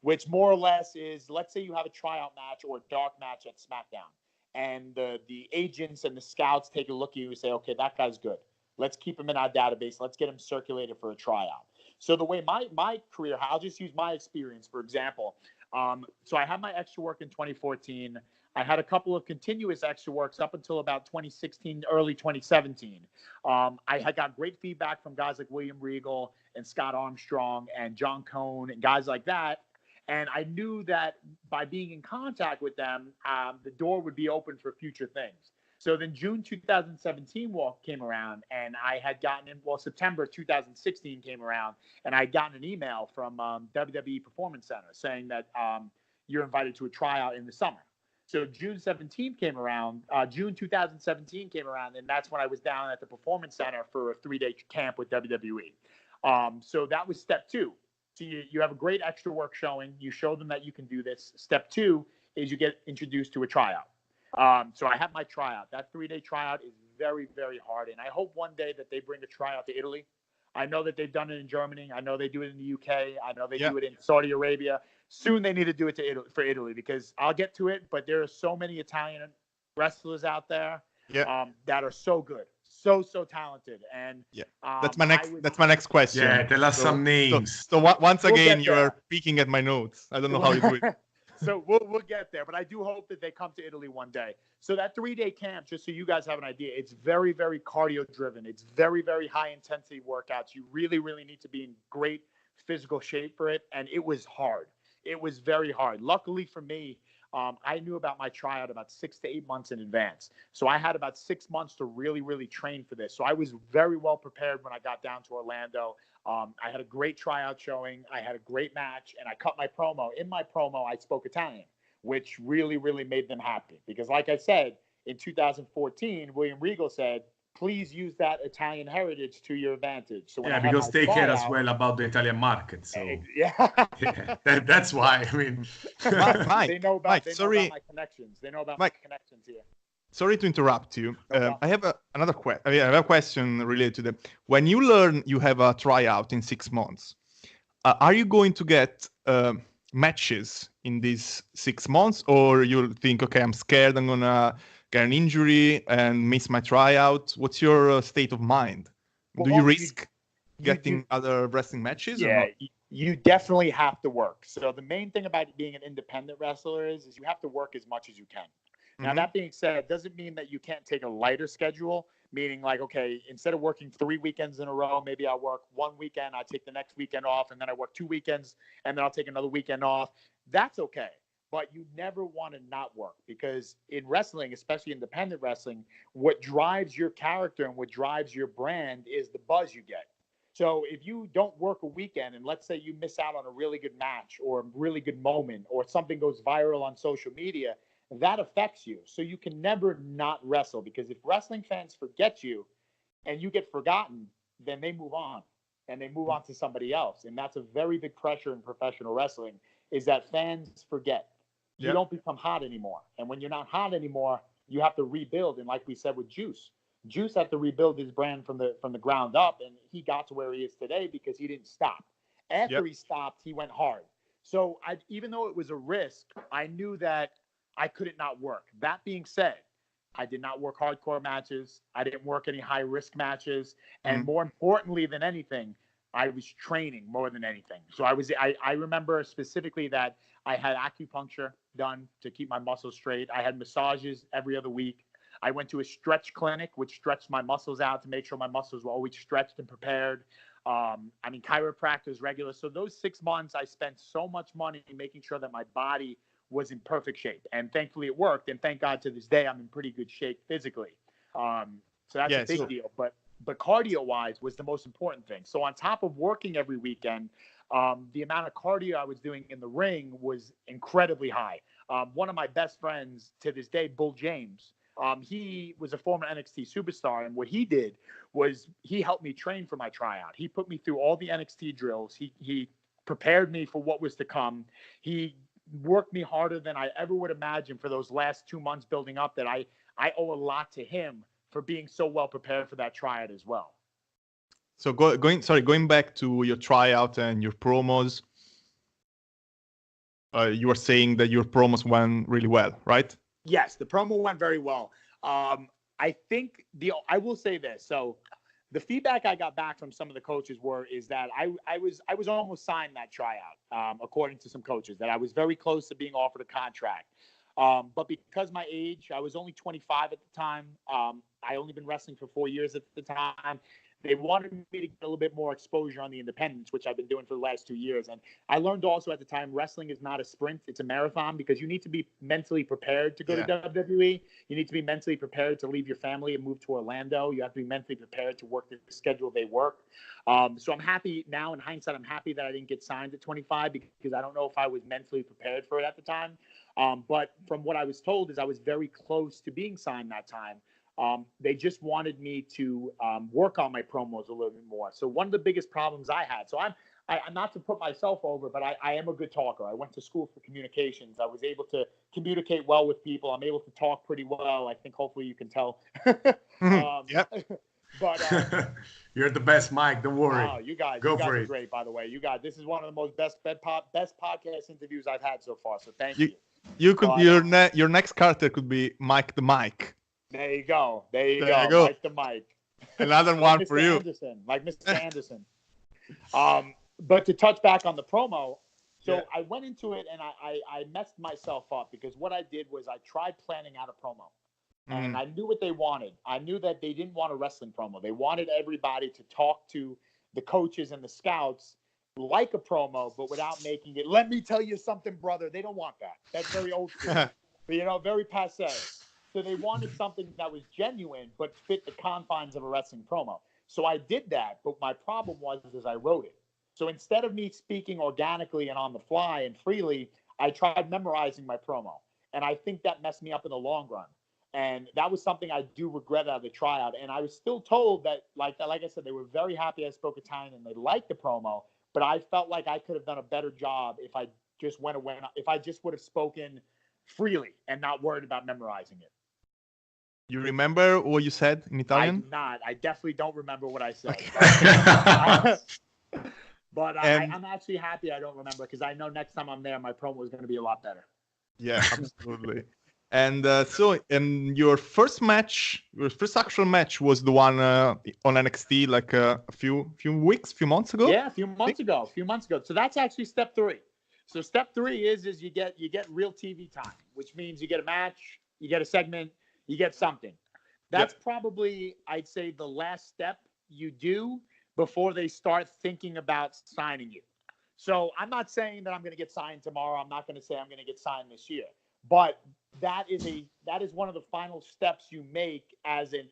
which more or less is, let's say you have a tryout match or a dark match at SmackDown, and the agents and the scouts take a look at you and say, okay, that guy's good. Let's keep him in our database. Let's get him circulated for a tryout. So the way my career, I'll just use my experience, for example. So I had my extra work in 2014. I had a couple of continuous extra works up until about 2016, early 2017. I had got great feedback from guys like William Regal and Scott Armstrong and John Cone and guys like that. And I knew that by being in contact with them, the door would be open for future things. So then June 2017 came around, and I had gotten September 2016 came around, and I had gotten an email from WWE Performance Center saying that you're invited to a tryout in the summer. So June 2017 came around, and that's when I was down at the Performance Center for a 3-day camp with WWE. So that was step 2. So you have a great extra work showing. You show them that you can do this. Step 2 is you get introduced to a tryout. So I had my tryout. That 3-day tryout is very, very hard. And I hope one day that they bring a tryout to Italy. I know that they've done it in Germany. I know they do it in the UK. I know they do it in Saudi Arabia. Soon they need to do it for Italy, because I'll get to it, but there are so many Italian wrestlers out there that are so good, so talented. And that's my next question. Yeah, tell us some names. So once again, you're peeking at my notes. I don't know how you do it. So we'll get there, but I do hope that they come to Italy one day. So that 3-day camp, just so you guys have an idea, it's very, very cardio driven. It's very, very high intensity workouts. You really, really need to be in great physical shape for it. And it was hard. It was very hard. Luckily for me, I knew about my tryout about 6 to 8 months in advance. So I had about 6 months to really, really train for this. So I was very well prepared when I got down to Orlando. I had a great tryout showing. I had a great match, and I cut my promo. In my promo, I spoke Italian, which really, really made them happy. Because like I said, in 2014, William Regal said, please use that Italian heritage to your advantage. So because they care as well about the Italian market. So that's why. I mean, they know about my connections. They know about my connections here. Sorry to interrupt you. I have another question. I have a question related to that. When you learn you have a tryout in 6 months, are you going to get matches in these 6 months, or you'll think, okay, I'm scared, I'm gonna get an injury and miss my tryout? What's your state of mind? Do you risk getting other wrestling matches? Yeah, or not? You definitely have to work. So the main thing about being an independent wrestler is you have to work as much as you can. Now, that being said, it doesn't mean that you can't take a lighter schedule, meaning like, okay, instead of working 3 weekends in a row, maybe I'll work 1 weekend, I take the next weekend off, and then I work 2 weekends, and then I'll take another weekend off. That's okay. But you never want to not work, because in wrestling, especially independent wrestling, what drives your character and what drives your brand is the buzz you get. So if you don't work a weekend, and let's say you miss out on a really good match or a really good moment, or something goes viral on social media, that affects you. So you can never not wrestle, because if wrestling fans forget you and you get forgotten, then they move on and they move on to somebody else. And that's a very big pressure in professional wrestling, is that fans forget. You don't become hot anymore. And when you're not hot anymore, you have to rebuild. And like we said with Juice had to rebuild his brand from the ground up, and he got to where he is today because he didn't stop. After he stopped, he went hard. So even though it was a risk, I knew that I couldn't not work. That being said, I did not work hardcore matches. I didn't work any high-risk matches. And more importantly than anything, I was training more than anything. So I remember specifically that I had acupuncture done to keep my muscles straight. I had massages every other week. I went to a stretch clinic, which stretched my muscles out to make sure my muscles were always stretched and prepared. Chiropractors regular. So those 6 months, I spent so much money making sure that my body was in perfect shape, and thankfully it worked. And thank God to this day, I'm in pretty good shape physically. So that's a big deal. But cardio wise was the most important thing. So on top of working every weekend, the amount of cardio I was doing in the ring was incredibly high. One of my best friends to this day, Bull James, He was a former NXT superstar, and what he did was he helped me train for my tryout. He put me through all the NXT drills. He prepared me for what was to come. He worked me harder than I ever would imagine for those last 2 months building up. That I owe a lot to him for being so well prepared for that tryout as well. So going back to your tryout and your promos, you were saying that your promos went really well, right? Yes, the promo went very well. I think I will say this. So the feedback I got back from some of the coaches is that I was almost signed that tryout, according to some coaches, that I was very close to being offered a contract. But because my age, I was only 25 at the time. I only been wrestling for 4 years at the time. They wanted me to get a little bit more exposure on the independents, which I've been doing for the last 2 years. And I learned also at the time, wrestling is not a sprint, it's a marathon, because you need to be mentally prepared to go to WWE. You need to be mentally prepared to leave your family and move to Orlando. You have to be mentally prepared to work the schedule they work. So I'm happy now, in hindsight, I'm happy that I didn't get signed at 25, because I don't know if I was mentally prepared for it at the time. But from what I was told is I was very close to being signed that time. They just wanted me to work on my promos a little bit more. So one of the biggest problems I had, so I'm not to put myself over, but I am a good talker. I went to school for communications. I was able to communicate well with people. I'm able to talk pretty well. I think hopefully you can tell. Yep. But you're the best, Mike. Don't worry. Oh, you guys are great, by the way. This is one of the most best podcast interviews I've had so far. So thank you. You could your next character could be Mike the Mike. There you go. Mike the Mike. Another one for you. Like Mr. Anderson. But to touch back on the promo, so I went into it and I messed myself up, because what I did was I tried planning out a promo. And I knew what they wanted. I knew that they didn't want a wrestling promo. They wanted everybody to talk to the coaches and the scouts like a promo, but without making it, let me tell you something, brother. They don't want that. That's very old school. Very passe. So they wanted something that was genuine, but fit the confines of a wrestling promo. So I did that, but my problem was I wrote it. So instead of me speaking organically and on the fly and freely, I tried memorizing my promo. And I think that messed me up in the long run. And that was something I do regret out of the tryout. And I was still told that, like I said, they were very happy I spoke Italian and they liked the promo. But I felt like I could have done a better job if I just would have spoken freely and not worried about memorizing it. You remember what you said in Italian? I do not. I definitely don't remember what I said. Okay. But I'm actually happy I don't remember, because I know next time I'm there, my promo is going to be a lot better. Yeah, absolutely. And so your first actual match was the one on NXT, like a few months ago? Yeah, a few months ago. So that's actually step 3. So step 3 is you get real TV time, which means you get a match, you get a segment, you get something. That's probably, I'd say, the last step you do before they start thinking about signing you. So I'm not saying that I'm going to get signed tomorrow. I'm not going to say I'm going to get signed this year. But that is one of the final steps you make as an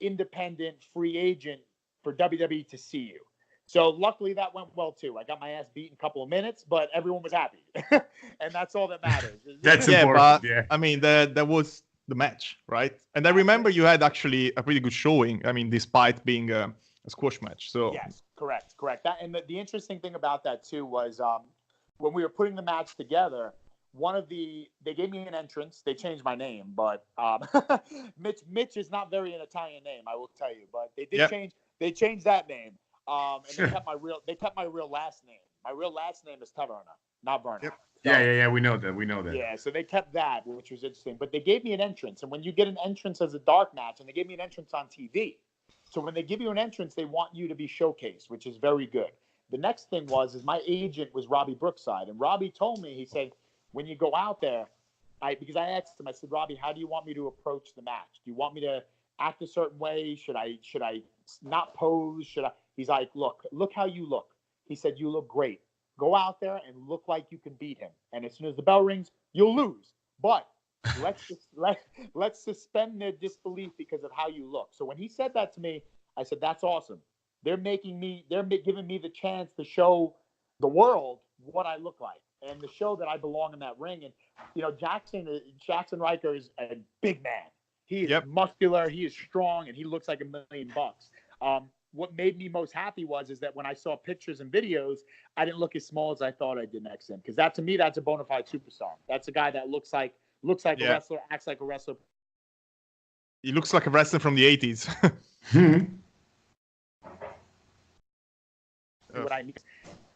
independent free agent for WWE to see you. So luckily that went well too. I got my ass beat in a couple of minutes, but everyone was happy, and that's all that matters. That's important. But, I mean, that was the match, right? And I remember you had actually a pretty good showing. I mean, despite being a squash match. So yes, correct. That, and the interesting thing about that too was when we were putting the match together, they gave me an entrance. They changed my name, but Mitch is not very an Italian name, I will tell you. But they did change. They changed that name, and they kept my real last name. My real last name is Taverna, not Verna. Yep. So, yeah. We know that. Yeah, so they kept that, which was interesting. But they gave me an entrance, and when you get an entrance as a dark match, and they gave me an entrance on TV, so when they give you an entrance, they want you to be showcased, which is very good. The next thing is my agent was Robbie Brookside, and Robbie told me, he said, when you go out there, because I asked him, I said, Robbie, how do you want me to approach the match? Do you want me to act a certain way? Should I not pose? He's like, look how you look. He said, you look great. Go out there and look like you can beat him. And as soon as the bell rings, you'll lose. But let's suspend their disbelief because of how you look. So when he said that to me, I said, that's awesome. They're giving me the chance to show the world what I look like. and the show that I belong in that ring. And you know, Jackson Riker is a big man. He is muscular, he is strong, and he looks like $1 million. What made me most happy is that when I saw pictures and videos, I didn't look as small as I thought I did next to him. Because that, to me, that's a bona fide superstar. That's a guy that looks like a wrestler, acts like a wrestler. He looks like a wrestler from the 80s. What I mean,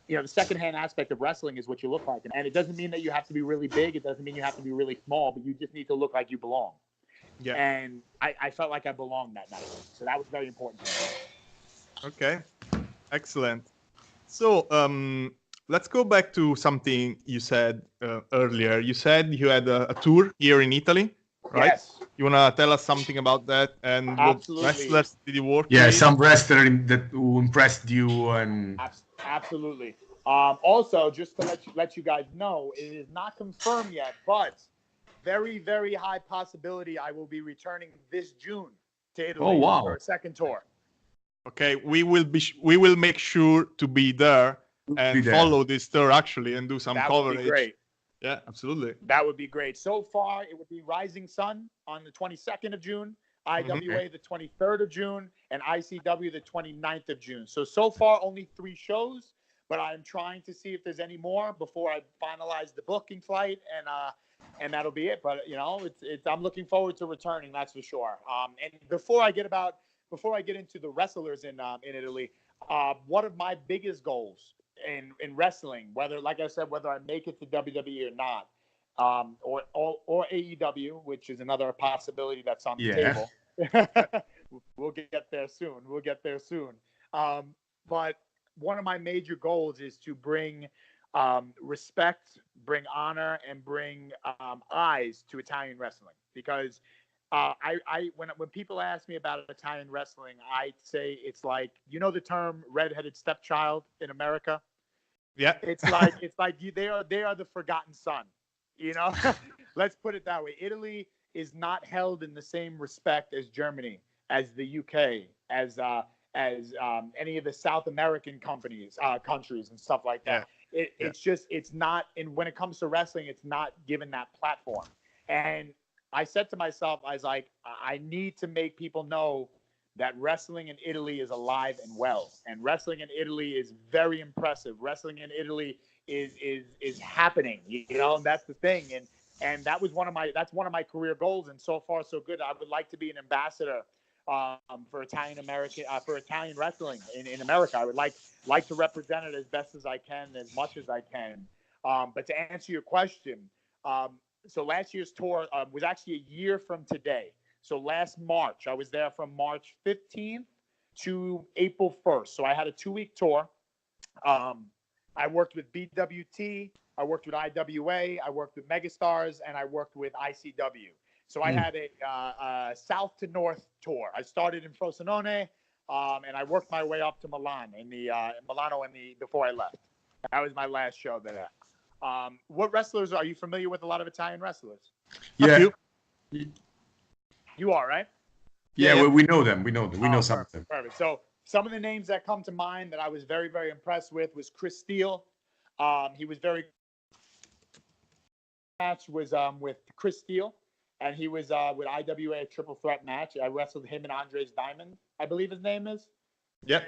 you know, the secondhand aspect of wrestling is what you look like. And it doesn't mean that you have to be really big. It doesn't mean you have to be really small, but you just need to look like you belong. Yeah. And I felt like I belonged that night. So that was very important to me. Okay, excellent. So let's go back to something you said earlier. You said you had a tour here in Italy, right? Yes. You want to tell us something about that? And Absolutely. What wrestlers did you work with? Yeah, some wrestler who impressed you. And Absolutely. Also, just to let you guys know, it is not confirmed yet, but very, very high possibility I will be returning this June to Italy for a second tour. Okay, we will make sure to be there and follow this tour actually and do some coverage. That would be great. Yeah, absolutely. That would be great. So far, it would be Rising Sun on the 22nd of June, IWA the 23rd of June, and ICW the 29th of June. So far, only 3 shows, but I'm trying to see if there's any more before I finalize the booking flight, and that'll be it. But you know, I'm looking forward to returning. That's for sure. And before I get into the wrestlers in Italy, one of my biggest goals in wrestling, whether I make it to WWE or not, or AEW, which is another possibility that's on the table. We'll get there soon. But one of my major goals is to bring respect, bring honor, and bring eyes to Italian wrestling, because when people ask me about Italian wrestling, I say it's like, you know, the term redheaded stepchild in America. Yeah, it's like they are the forgotten son. You know, let's put it that way. Italy is not held in the same respect as Germany, as the UK, as any of the South American countries and stuff like that. It's not. And when it comes to wrestling, it's not given that platform. And I said to myself, I was like, I need to make people know that wrestling in Italy is alive and well, and wrestling in Italy is very impressive. Wrestling in Italy is happening, you know, and that's the thing. And that was one of my career goals, and so far so good. I would like to be an ambassador for Italian wrestling in America. I would like to represent it as best as I can, as much as I can. But to answer your question, so last year's tour was actually a year from today. So last March, I was there from March 15th to April 1st. So I had a 2-week tour. I worked with BWT, I worked with IWA, I worked with Megastars, and I worked with ICW. So I had a south to north tour. I started in Frosinone, and I worked my way up to Milan Milano before I left. That was my last show there. What wrestlers are you familiar with? A lot of Italian wrestlers. Yeah. You are, right? Yeah, well, we know them. We know some of them. Perfect. So some of the names that come to mind that I was very, very impressed with was Chris Steele. He was very match was with Chris Steele, and he was with IWA a triple threat match. I wrestled him and Andres Diamond, I believe his name is. Yeah.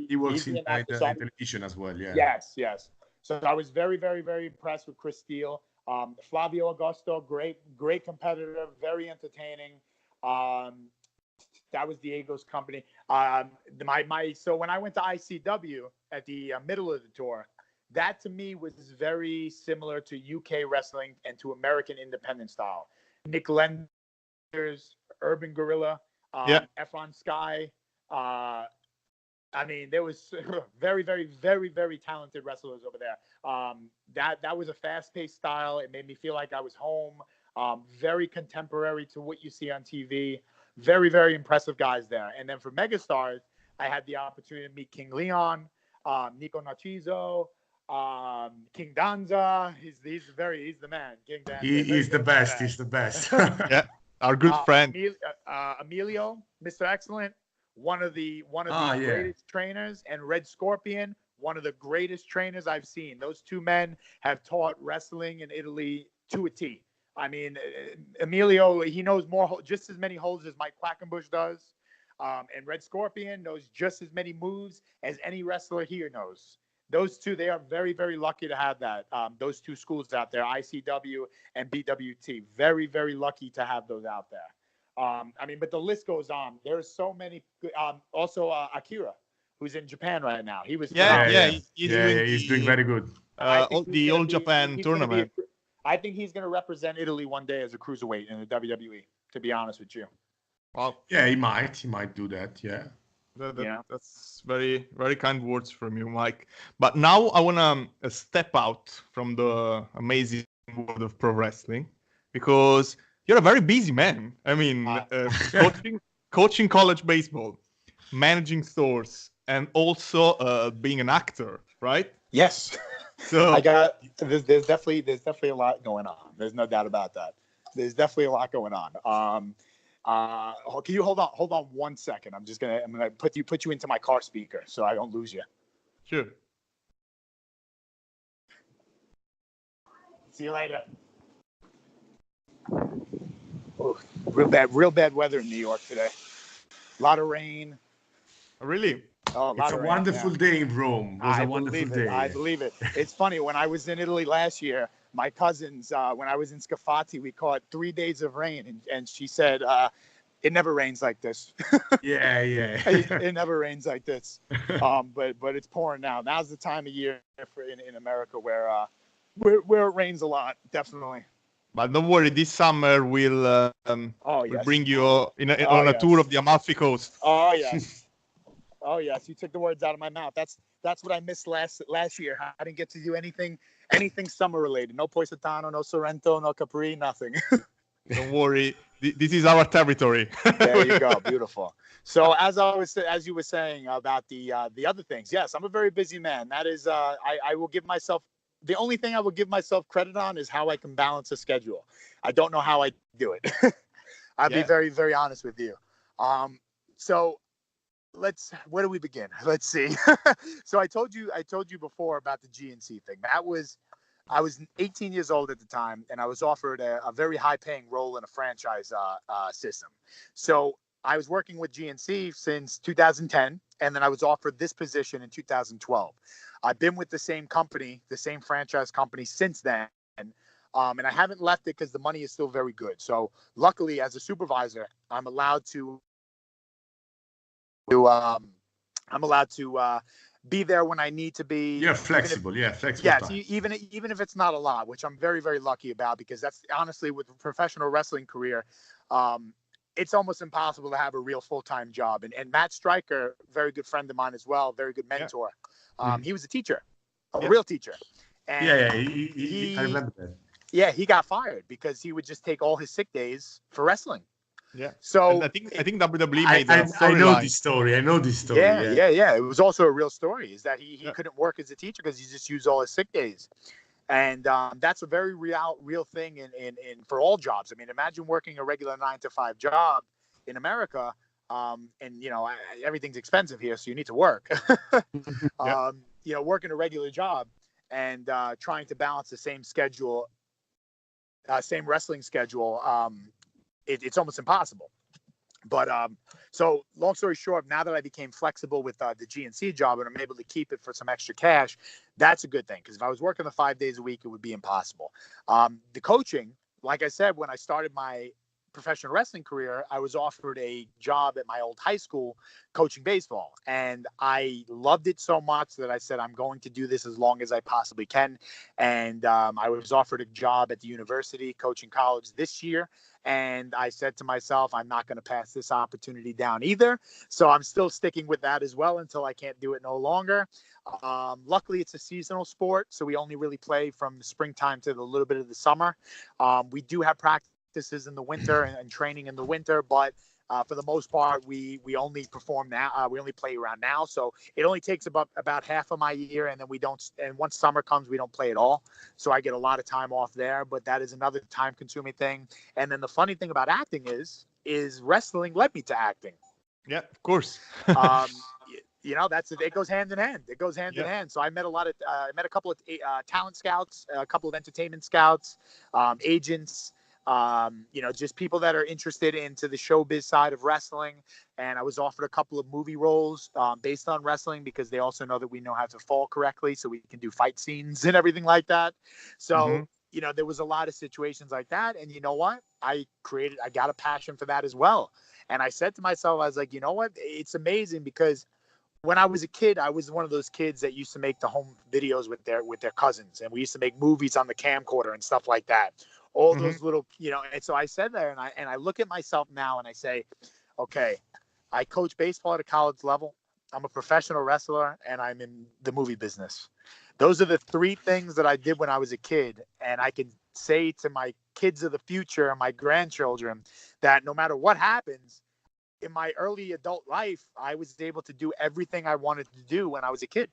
He works in television as well. Yeah. Yes. So I was very, very, very impressed with Chris Steele. Flavio Augusto, great competitor, very entertaining. That was Diego's company. So when I went to ICW at the middle of the tour, that to me was very similar to UK wrestling and to American independent style. Nick Lenders, Urban Gorilla, Efron Sky. I mean, there was very, very, very, very talented wrestlers over there. That was a fast-paced style. It made me feel like I was home. Very contemporary to what you see on TV. Very, very impressive guys there. And then for Megastars, I had the opportunity to meet King Leon, Nico Narciso, King Danza. He's the man. King Danza. He's the best. He's the best. Yeah, our good friend. Emilio, Mr. Excellent. One of the greatest trainers, and Red Scorpion, one of the greatest trainers I've seen. Those two men have taught wrestling in Italy to a T. I mean, Emilio, he knows just as many holds as Mike Quackenbush does. And Red Scorpion knows just as many moves as any wrestler here knows. Those two, they are very, very lucky to have that. Those two schools out there, ICW and BWT, very, very lucky to have those out there. I mean, but the list goes on. There's so many. Also, Akira, who's in Japan right now. He was he's doing very good. The All Japan tournament. I think he's going to represent Italy one day as a cruiserweight in the WWE. To be honest with you. Well, yeah, he might do that. Yeah. That's very, very kind words from you, Mike. But now I want to step out from the amazing world of pro wrestling, because you're a very busy man. I mean, coaching college baseball, managing stores, and also being an actor, right? Yes. So there's definitely a lot going on. There's no doubt about that. There's definitely a lot going on. Can you hold on 1 second? I'm gonna put you into my car speaker so I don't lose you. Sure. See you later. Oh, real bad weather in New York today. A lot of rain. Really? Oh, it's a wonderful day in Rome. It was a wonderful day. I believe it. It's funny, when I was in Italy last year, my cousins, when I was in Scafati, we caught 3 days of rain, and she said, it never rains like this. Yeah. It never rains like this. But it's pouring now. Now's the time of year in America where it rains a lot, definitely. But don't worry, this summer we'll bring you on a tour of the Amalfi Coast. Oh yes. Oh yes, you took the words out of my mouth. That's what I missed last year. I didn't get to do anything summer related. No Positano, no Sorrento, no Capri, nothing. Don't worry, this is our territory. There you go, beautiful. So as you were saying about the other things, yes, I'm a very busy man. That is, I will give myself, the only thing I will give myself credit on is how I can balance a schedule. I don't know how I do it. I'll be very, very honest with you. So where do we begin? Let's see. So I told you before about the GNC thing. I was 18 years old at the time, and I was offered a very high-paying role in a franchise system. So I was working with GNC since 2010, and then I was offered this position in 2012. I've been with the same company, the same franchise company since then, and I haven't left it because the money is still very good. So luckily, as a supervisor, I'm allowed to be there when I need to be. You're flexible. Flexible. Yes, even if it's not a lot, which I'm very, very lucky about, because that's honestly, with a professional wrestling career, it's almost impossible to have a real full-time job. And Matt Stryker, very good friend of mine as well, very good mentor. He was a teacher, a real teacher. And I remember that. Yeah, he got fired because he would just take all his sick days for wrestling. Yeah. So and I think WWE made that I know this story. Yeah. It was also a real story. Is that he couldn't work as a teacher because he just used all his sick days, and that's a very real thing in for all jobs. I mean, imagine working a regular 9-to-5 job in America, and everything's expensive here, so you need to work. Working a regular job and trying to balance the same schedule, same wrestling schedule. It's almost impossible. But so long story short, now that I became flexible with the GNC job and I'm able to keep it for some extra cash, that's a good thing. Because if I was working the 5 days a week, it would be impossible. The coaching, like I said, when I started my professional wrestling career, I was offered a job at my old high school coaching baseball. And I loved it so much that I said, I'm going to do this as long as I possibly can. And I was offered a job at the university coaching college this year. And I said to myself, I'm not going to pass this opportunity down either. So I'm still sticking with that as well until I can't do it no longer. Luckily, it's a seasonal sport, so we only really play from the springtime to a little bit of the summer. We do have practices in the winter and training in the winter, but for the most part, we only perform now. We only play around now, so it only takes about half of my year, and then we don't. And once summer comes, we don't play at all. So I get a lot of time off there, but that is another time-consuming thing. And then the funny thing about acting is wrestling led me to acting. Yeah, of course. You know, it goes hand in hand. It goes hand in hand. So I met I met a couple of talent scouts, a couple of entertainment scouts, agents, you know, just people that are interested into the showbiz side of wrestling. And I was offered a couple of movie roles based on wrestling, because they also know that we know how to fall correctly, so we can do fight scenes and everything like that. So, you know, there was a lot of situations like that. And you know what? I got a passion for that as well. And I said to myself, I was like, you know what? It's amazing, because when I was a kid, I was one of those kids that used to make the home videos with their cousins, and we used to make movies on the camcorder and stuff like that. All those little, you know. And so I said there, and I look at myself now and I say, okay, I coach baseball at a college level. I'm a professional wrestler, and I'm in the movie business. Those are the three things that I did when I was a kid, and I can say to my kids of the future and my grandchildren that no matter what happens, in my early adult life, I was able to do everything I wanted to do when I was a kid.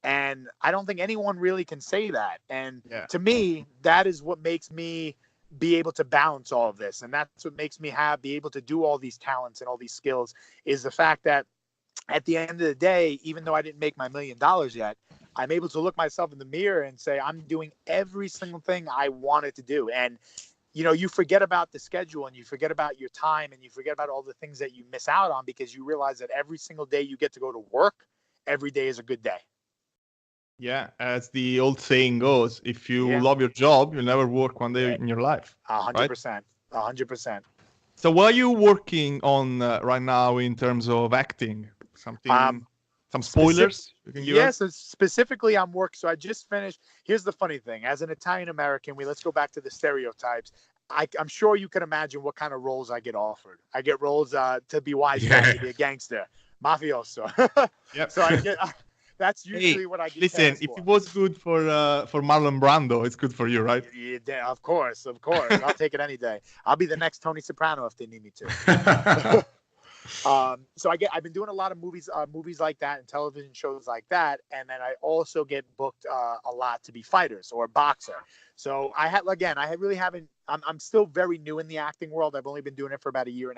And I don't think anyone really can say that. And to me, that is what makes me be able to balance all of this. And that's what makes me be able to do all these talents and all these skills, is the fact that at the end of the day, even though I didn't make my $1 million yet, I'm able to look myself in the mirror and say, I'm doing every single thing I wanted to do. And you know, you forget about the schedule, and you forget about your time, and you forget about all the things that you miss out on, because you realize that every single day you get to go to work, every day is a good day. Yeah, as the old saying goes, if you love your job, you'll never work one day in your life. 100%. 100%. So what are you working on right now in terms of acting? Something, some spoilers you can give us? Yes, specifically I'm working. So I just finished. Here's the funny thing. As an Italian American, let's go back to the stereotypes. I'm sure you can imagine what kind of roles I get offered. I get roles to be wise guy, to be a gangster, mafioso. So I get that's usually what I get. Listen, if it was good for Marlon Brando, it's good for you, right? Yeah, of course. I'll take it any day. I'll be the next Tony Soprano if they need me to. So I've been doing a lot of movies like that, and television shows like that. And then I also get booked a lot to be fighters or boxer. So I'm still very new in the acting world. I've only been doing it for about 1.5 years.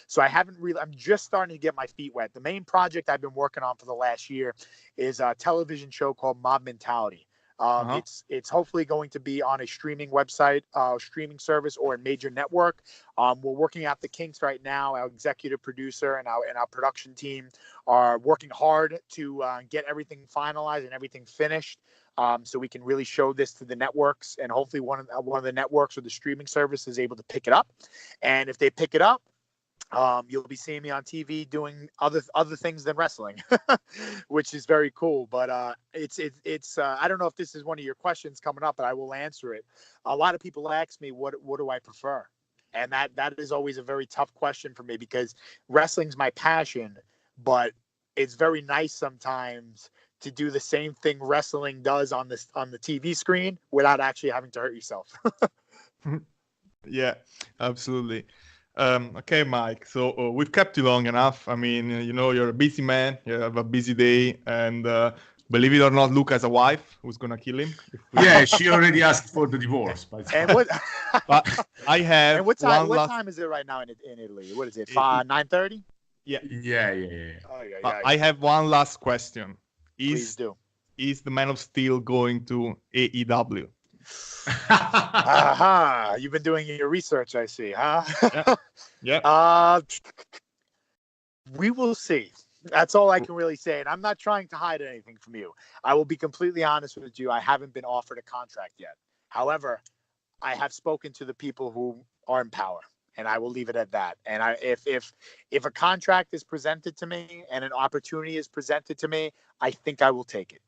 So I'm just starting to get my feet wet. The main project I've been working on for the last year is a television show called Mob Mentality. It's hopefully going to be on a streaming website, streaming service, or a major network. We're working out the kinks right now. Our executive producer and our production team are working hard to get everything finalized and everything finished, so we can really show this to the networks, and hopefully one of the networks or the streaming service is able to pick it up. And if they pick it up, you'll be seeing me on TV doing other things than wrestling, which is very cool. But it's I don't know if this is one of your questions coming up, but I will answer it. A lot of people ask me, what do I prefer? And that is always a very tough question for me, because wrestling's my passion, but it's very nice sometimes to do the same thing wrestling does on the TV screen without actually having to hurt yourself. Yeah, absolutely. Okay, Mike. So we've kept you long enough. I mean, you know, you're a busy man. You have a busy day, and believe it or not, Luca has a wife who's gonna kill him. Yeah, she already asked for the divorce. But I have. And what time is it right now in Italy? What is it? 9:30? Yeah. Yeah. I have one last question. Please do. Is the Man of Steel going to AEW? Aha! You've been doing your research, I see, huh? Yeah. We will see. That's all I can really say. And I'm not trying to hide anything from you. I will be completely honest with you. I haven't been offered a contract yet. However, I have spoken to the people who are in power, and I will leave it at that. And if a contract is presented to me and an opportunity is presented to me, I think I will take it.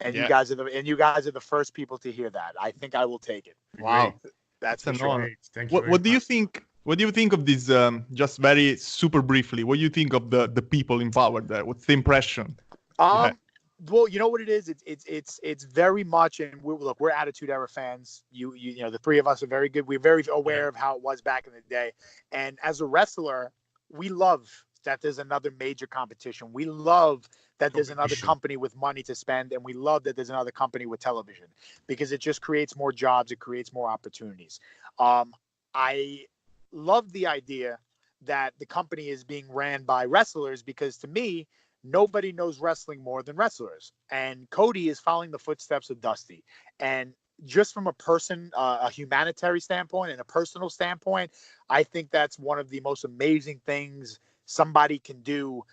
And you guys are the first people to hear that. I think I will take it. Wow, that's an for sure. honor. Thank you. What do you think? What do you think of this? Just very super briefly, what do you think of the people in power there? What's the impression? Well, you know what it is. It's very much, and we're Attitude Era fans. You know, the three of us are very good. We're very aware of how it was back in the day. And as a wrestler, we love that there's another major competition. We love that there's another company with money to spend, and we love that there's another company with television, because it just creates more jobs. It creates more opportunities. I love the idea that the company is being ran by wrestlers, because to me, nobody knows wrestling more than wrestlers. And Cody is following the footsteps of Dusty. And just from a humanitarian standpoint and a personal standpoint, I think that's one of the most amazing things somebody can do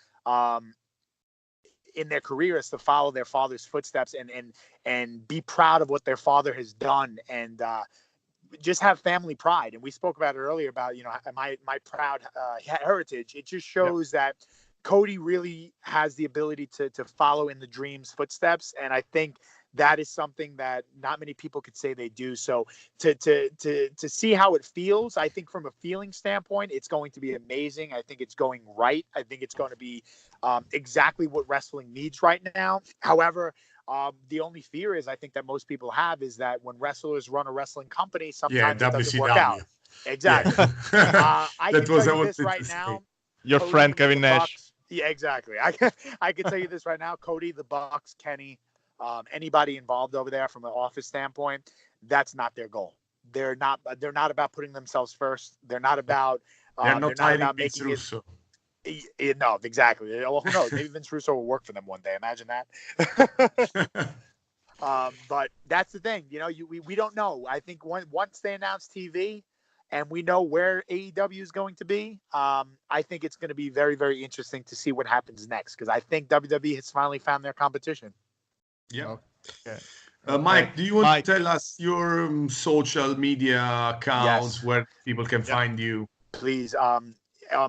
in their career, is to follow their father's footsteps and be proud of what their father has done, and just have family pride. And we spoke about it earlier about, my proud heritage. It just shows that Cody really has the ability to follow in the dream's footsteps. And I think that is something that not many people could say they do. So to see how it feels, I think from a feeling standpoint, it's going to be amazing. I think it's going right. I think it's going to be exactly what wrestling needs right now. However, the only fear is, I think, that most people have, is that when wrestlers run a wrestling company, sometimes it doesn't work out. Exactly. I can tell you this right now. Your Cody, friend Kevin Nash. Yeah, exactly. I can tell you this right now. Cody, the Bucks, Kenny, anybody involved over there from an office standpoint, that's not their goal. They're not about putting themselves first. They're not about making Russo. it. No, exactly. Well, who knows? Maybe Vince Russo will work for them one day. Imagine that. But that's the thing. We don't know. I think once they announce TV and we know where AEW is going to be, I think it's going to be very, very interesting to see what happens next, because I think WWE has finally found their competition. Yeah. Okay. Mike, do you want to tell us your social media accounts, where people can find you? Please.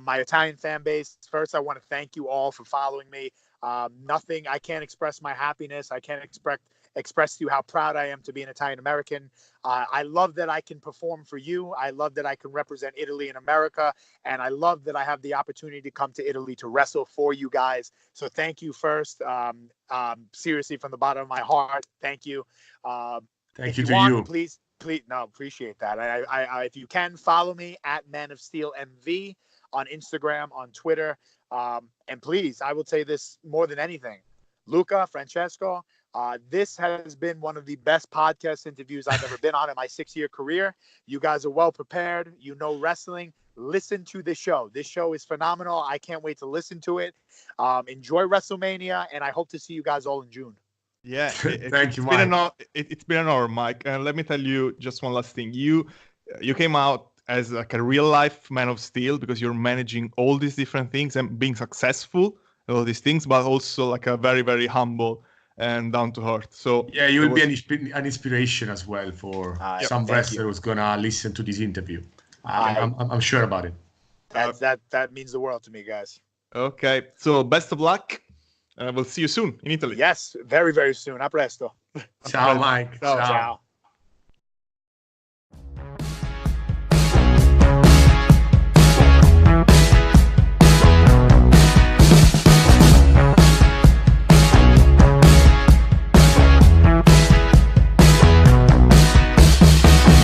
My Italian fan base, first, I want to thank you all for following me. I can't express my happiness. I can't express to you how proud I am to be an Italian American. I love that I can perform for you. I love that I can represent Italy in America. And I love that I have the opportunity to come to Italy to wrestle for you guys. So thank you first. Seriously, from the bottom of my heart, thank you. Thank you to you. Please, no, appreciate that. I if you can, follow me at Man of Steel MV on Instagram, on Twitter. And please, I will say this more than anything. Luca, Francesco, this has been one of the best podcast interviews I've ever been on in my 6-year career. You guys are well prepared. You know wrestling. Listen to this show. This show is phenomenal. I can't wait to listen to it. Enjoy WrestleMania, and I hope to see you guys all in June. Yeah, thank you, Mike. It's been an honor, Mike. And let me tell you just one last thing. You came out as like a real life Man of Steel, because you're managing all these different things and being successful, all these things, but also like a very, very humble and down to earth. So yeah, you will be an inspiration as well for some wrestler who's gonna listen to this interview. I'm sure about it. That means the world to me, guys. Okay, so best of luck. We'll see you soon in Italy. Yes, very, very soon. A presto. Ciao, Mike. Ciao. Ciao.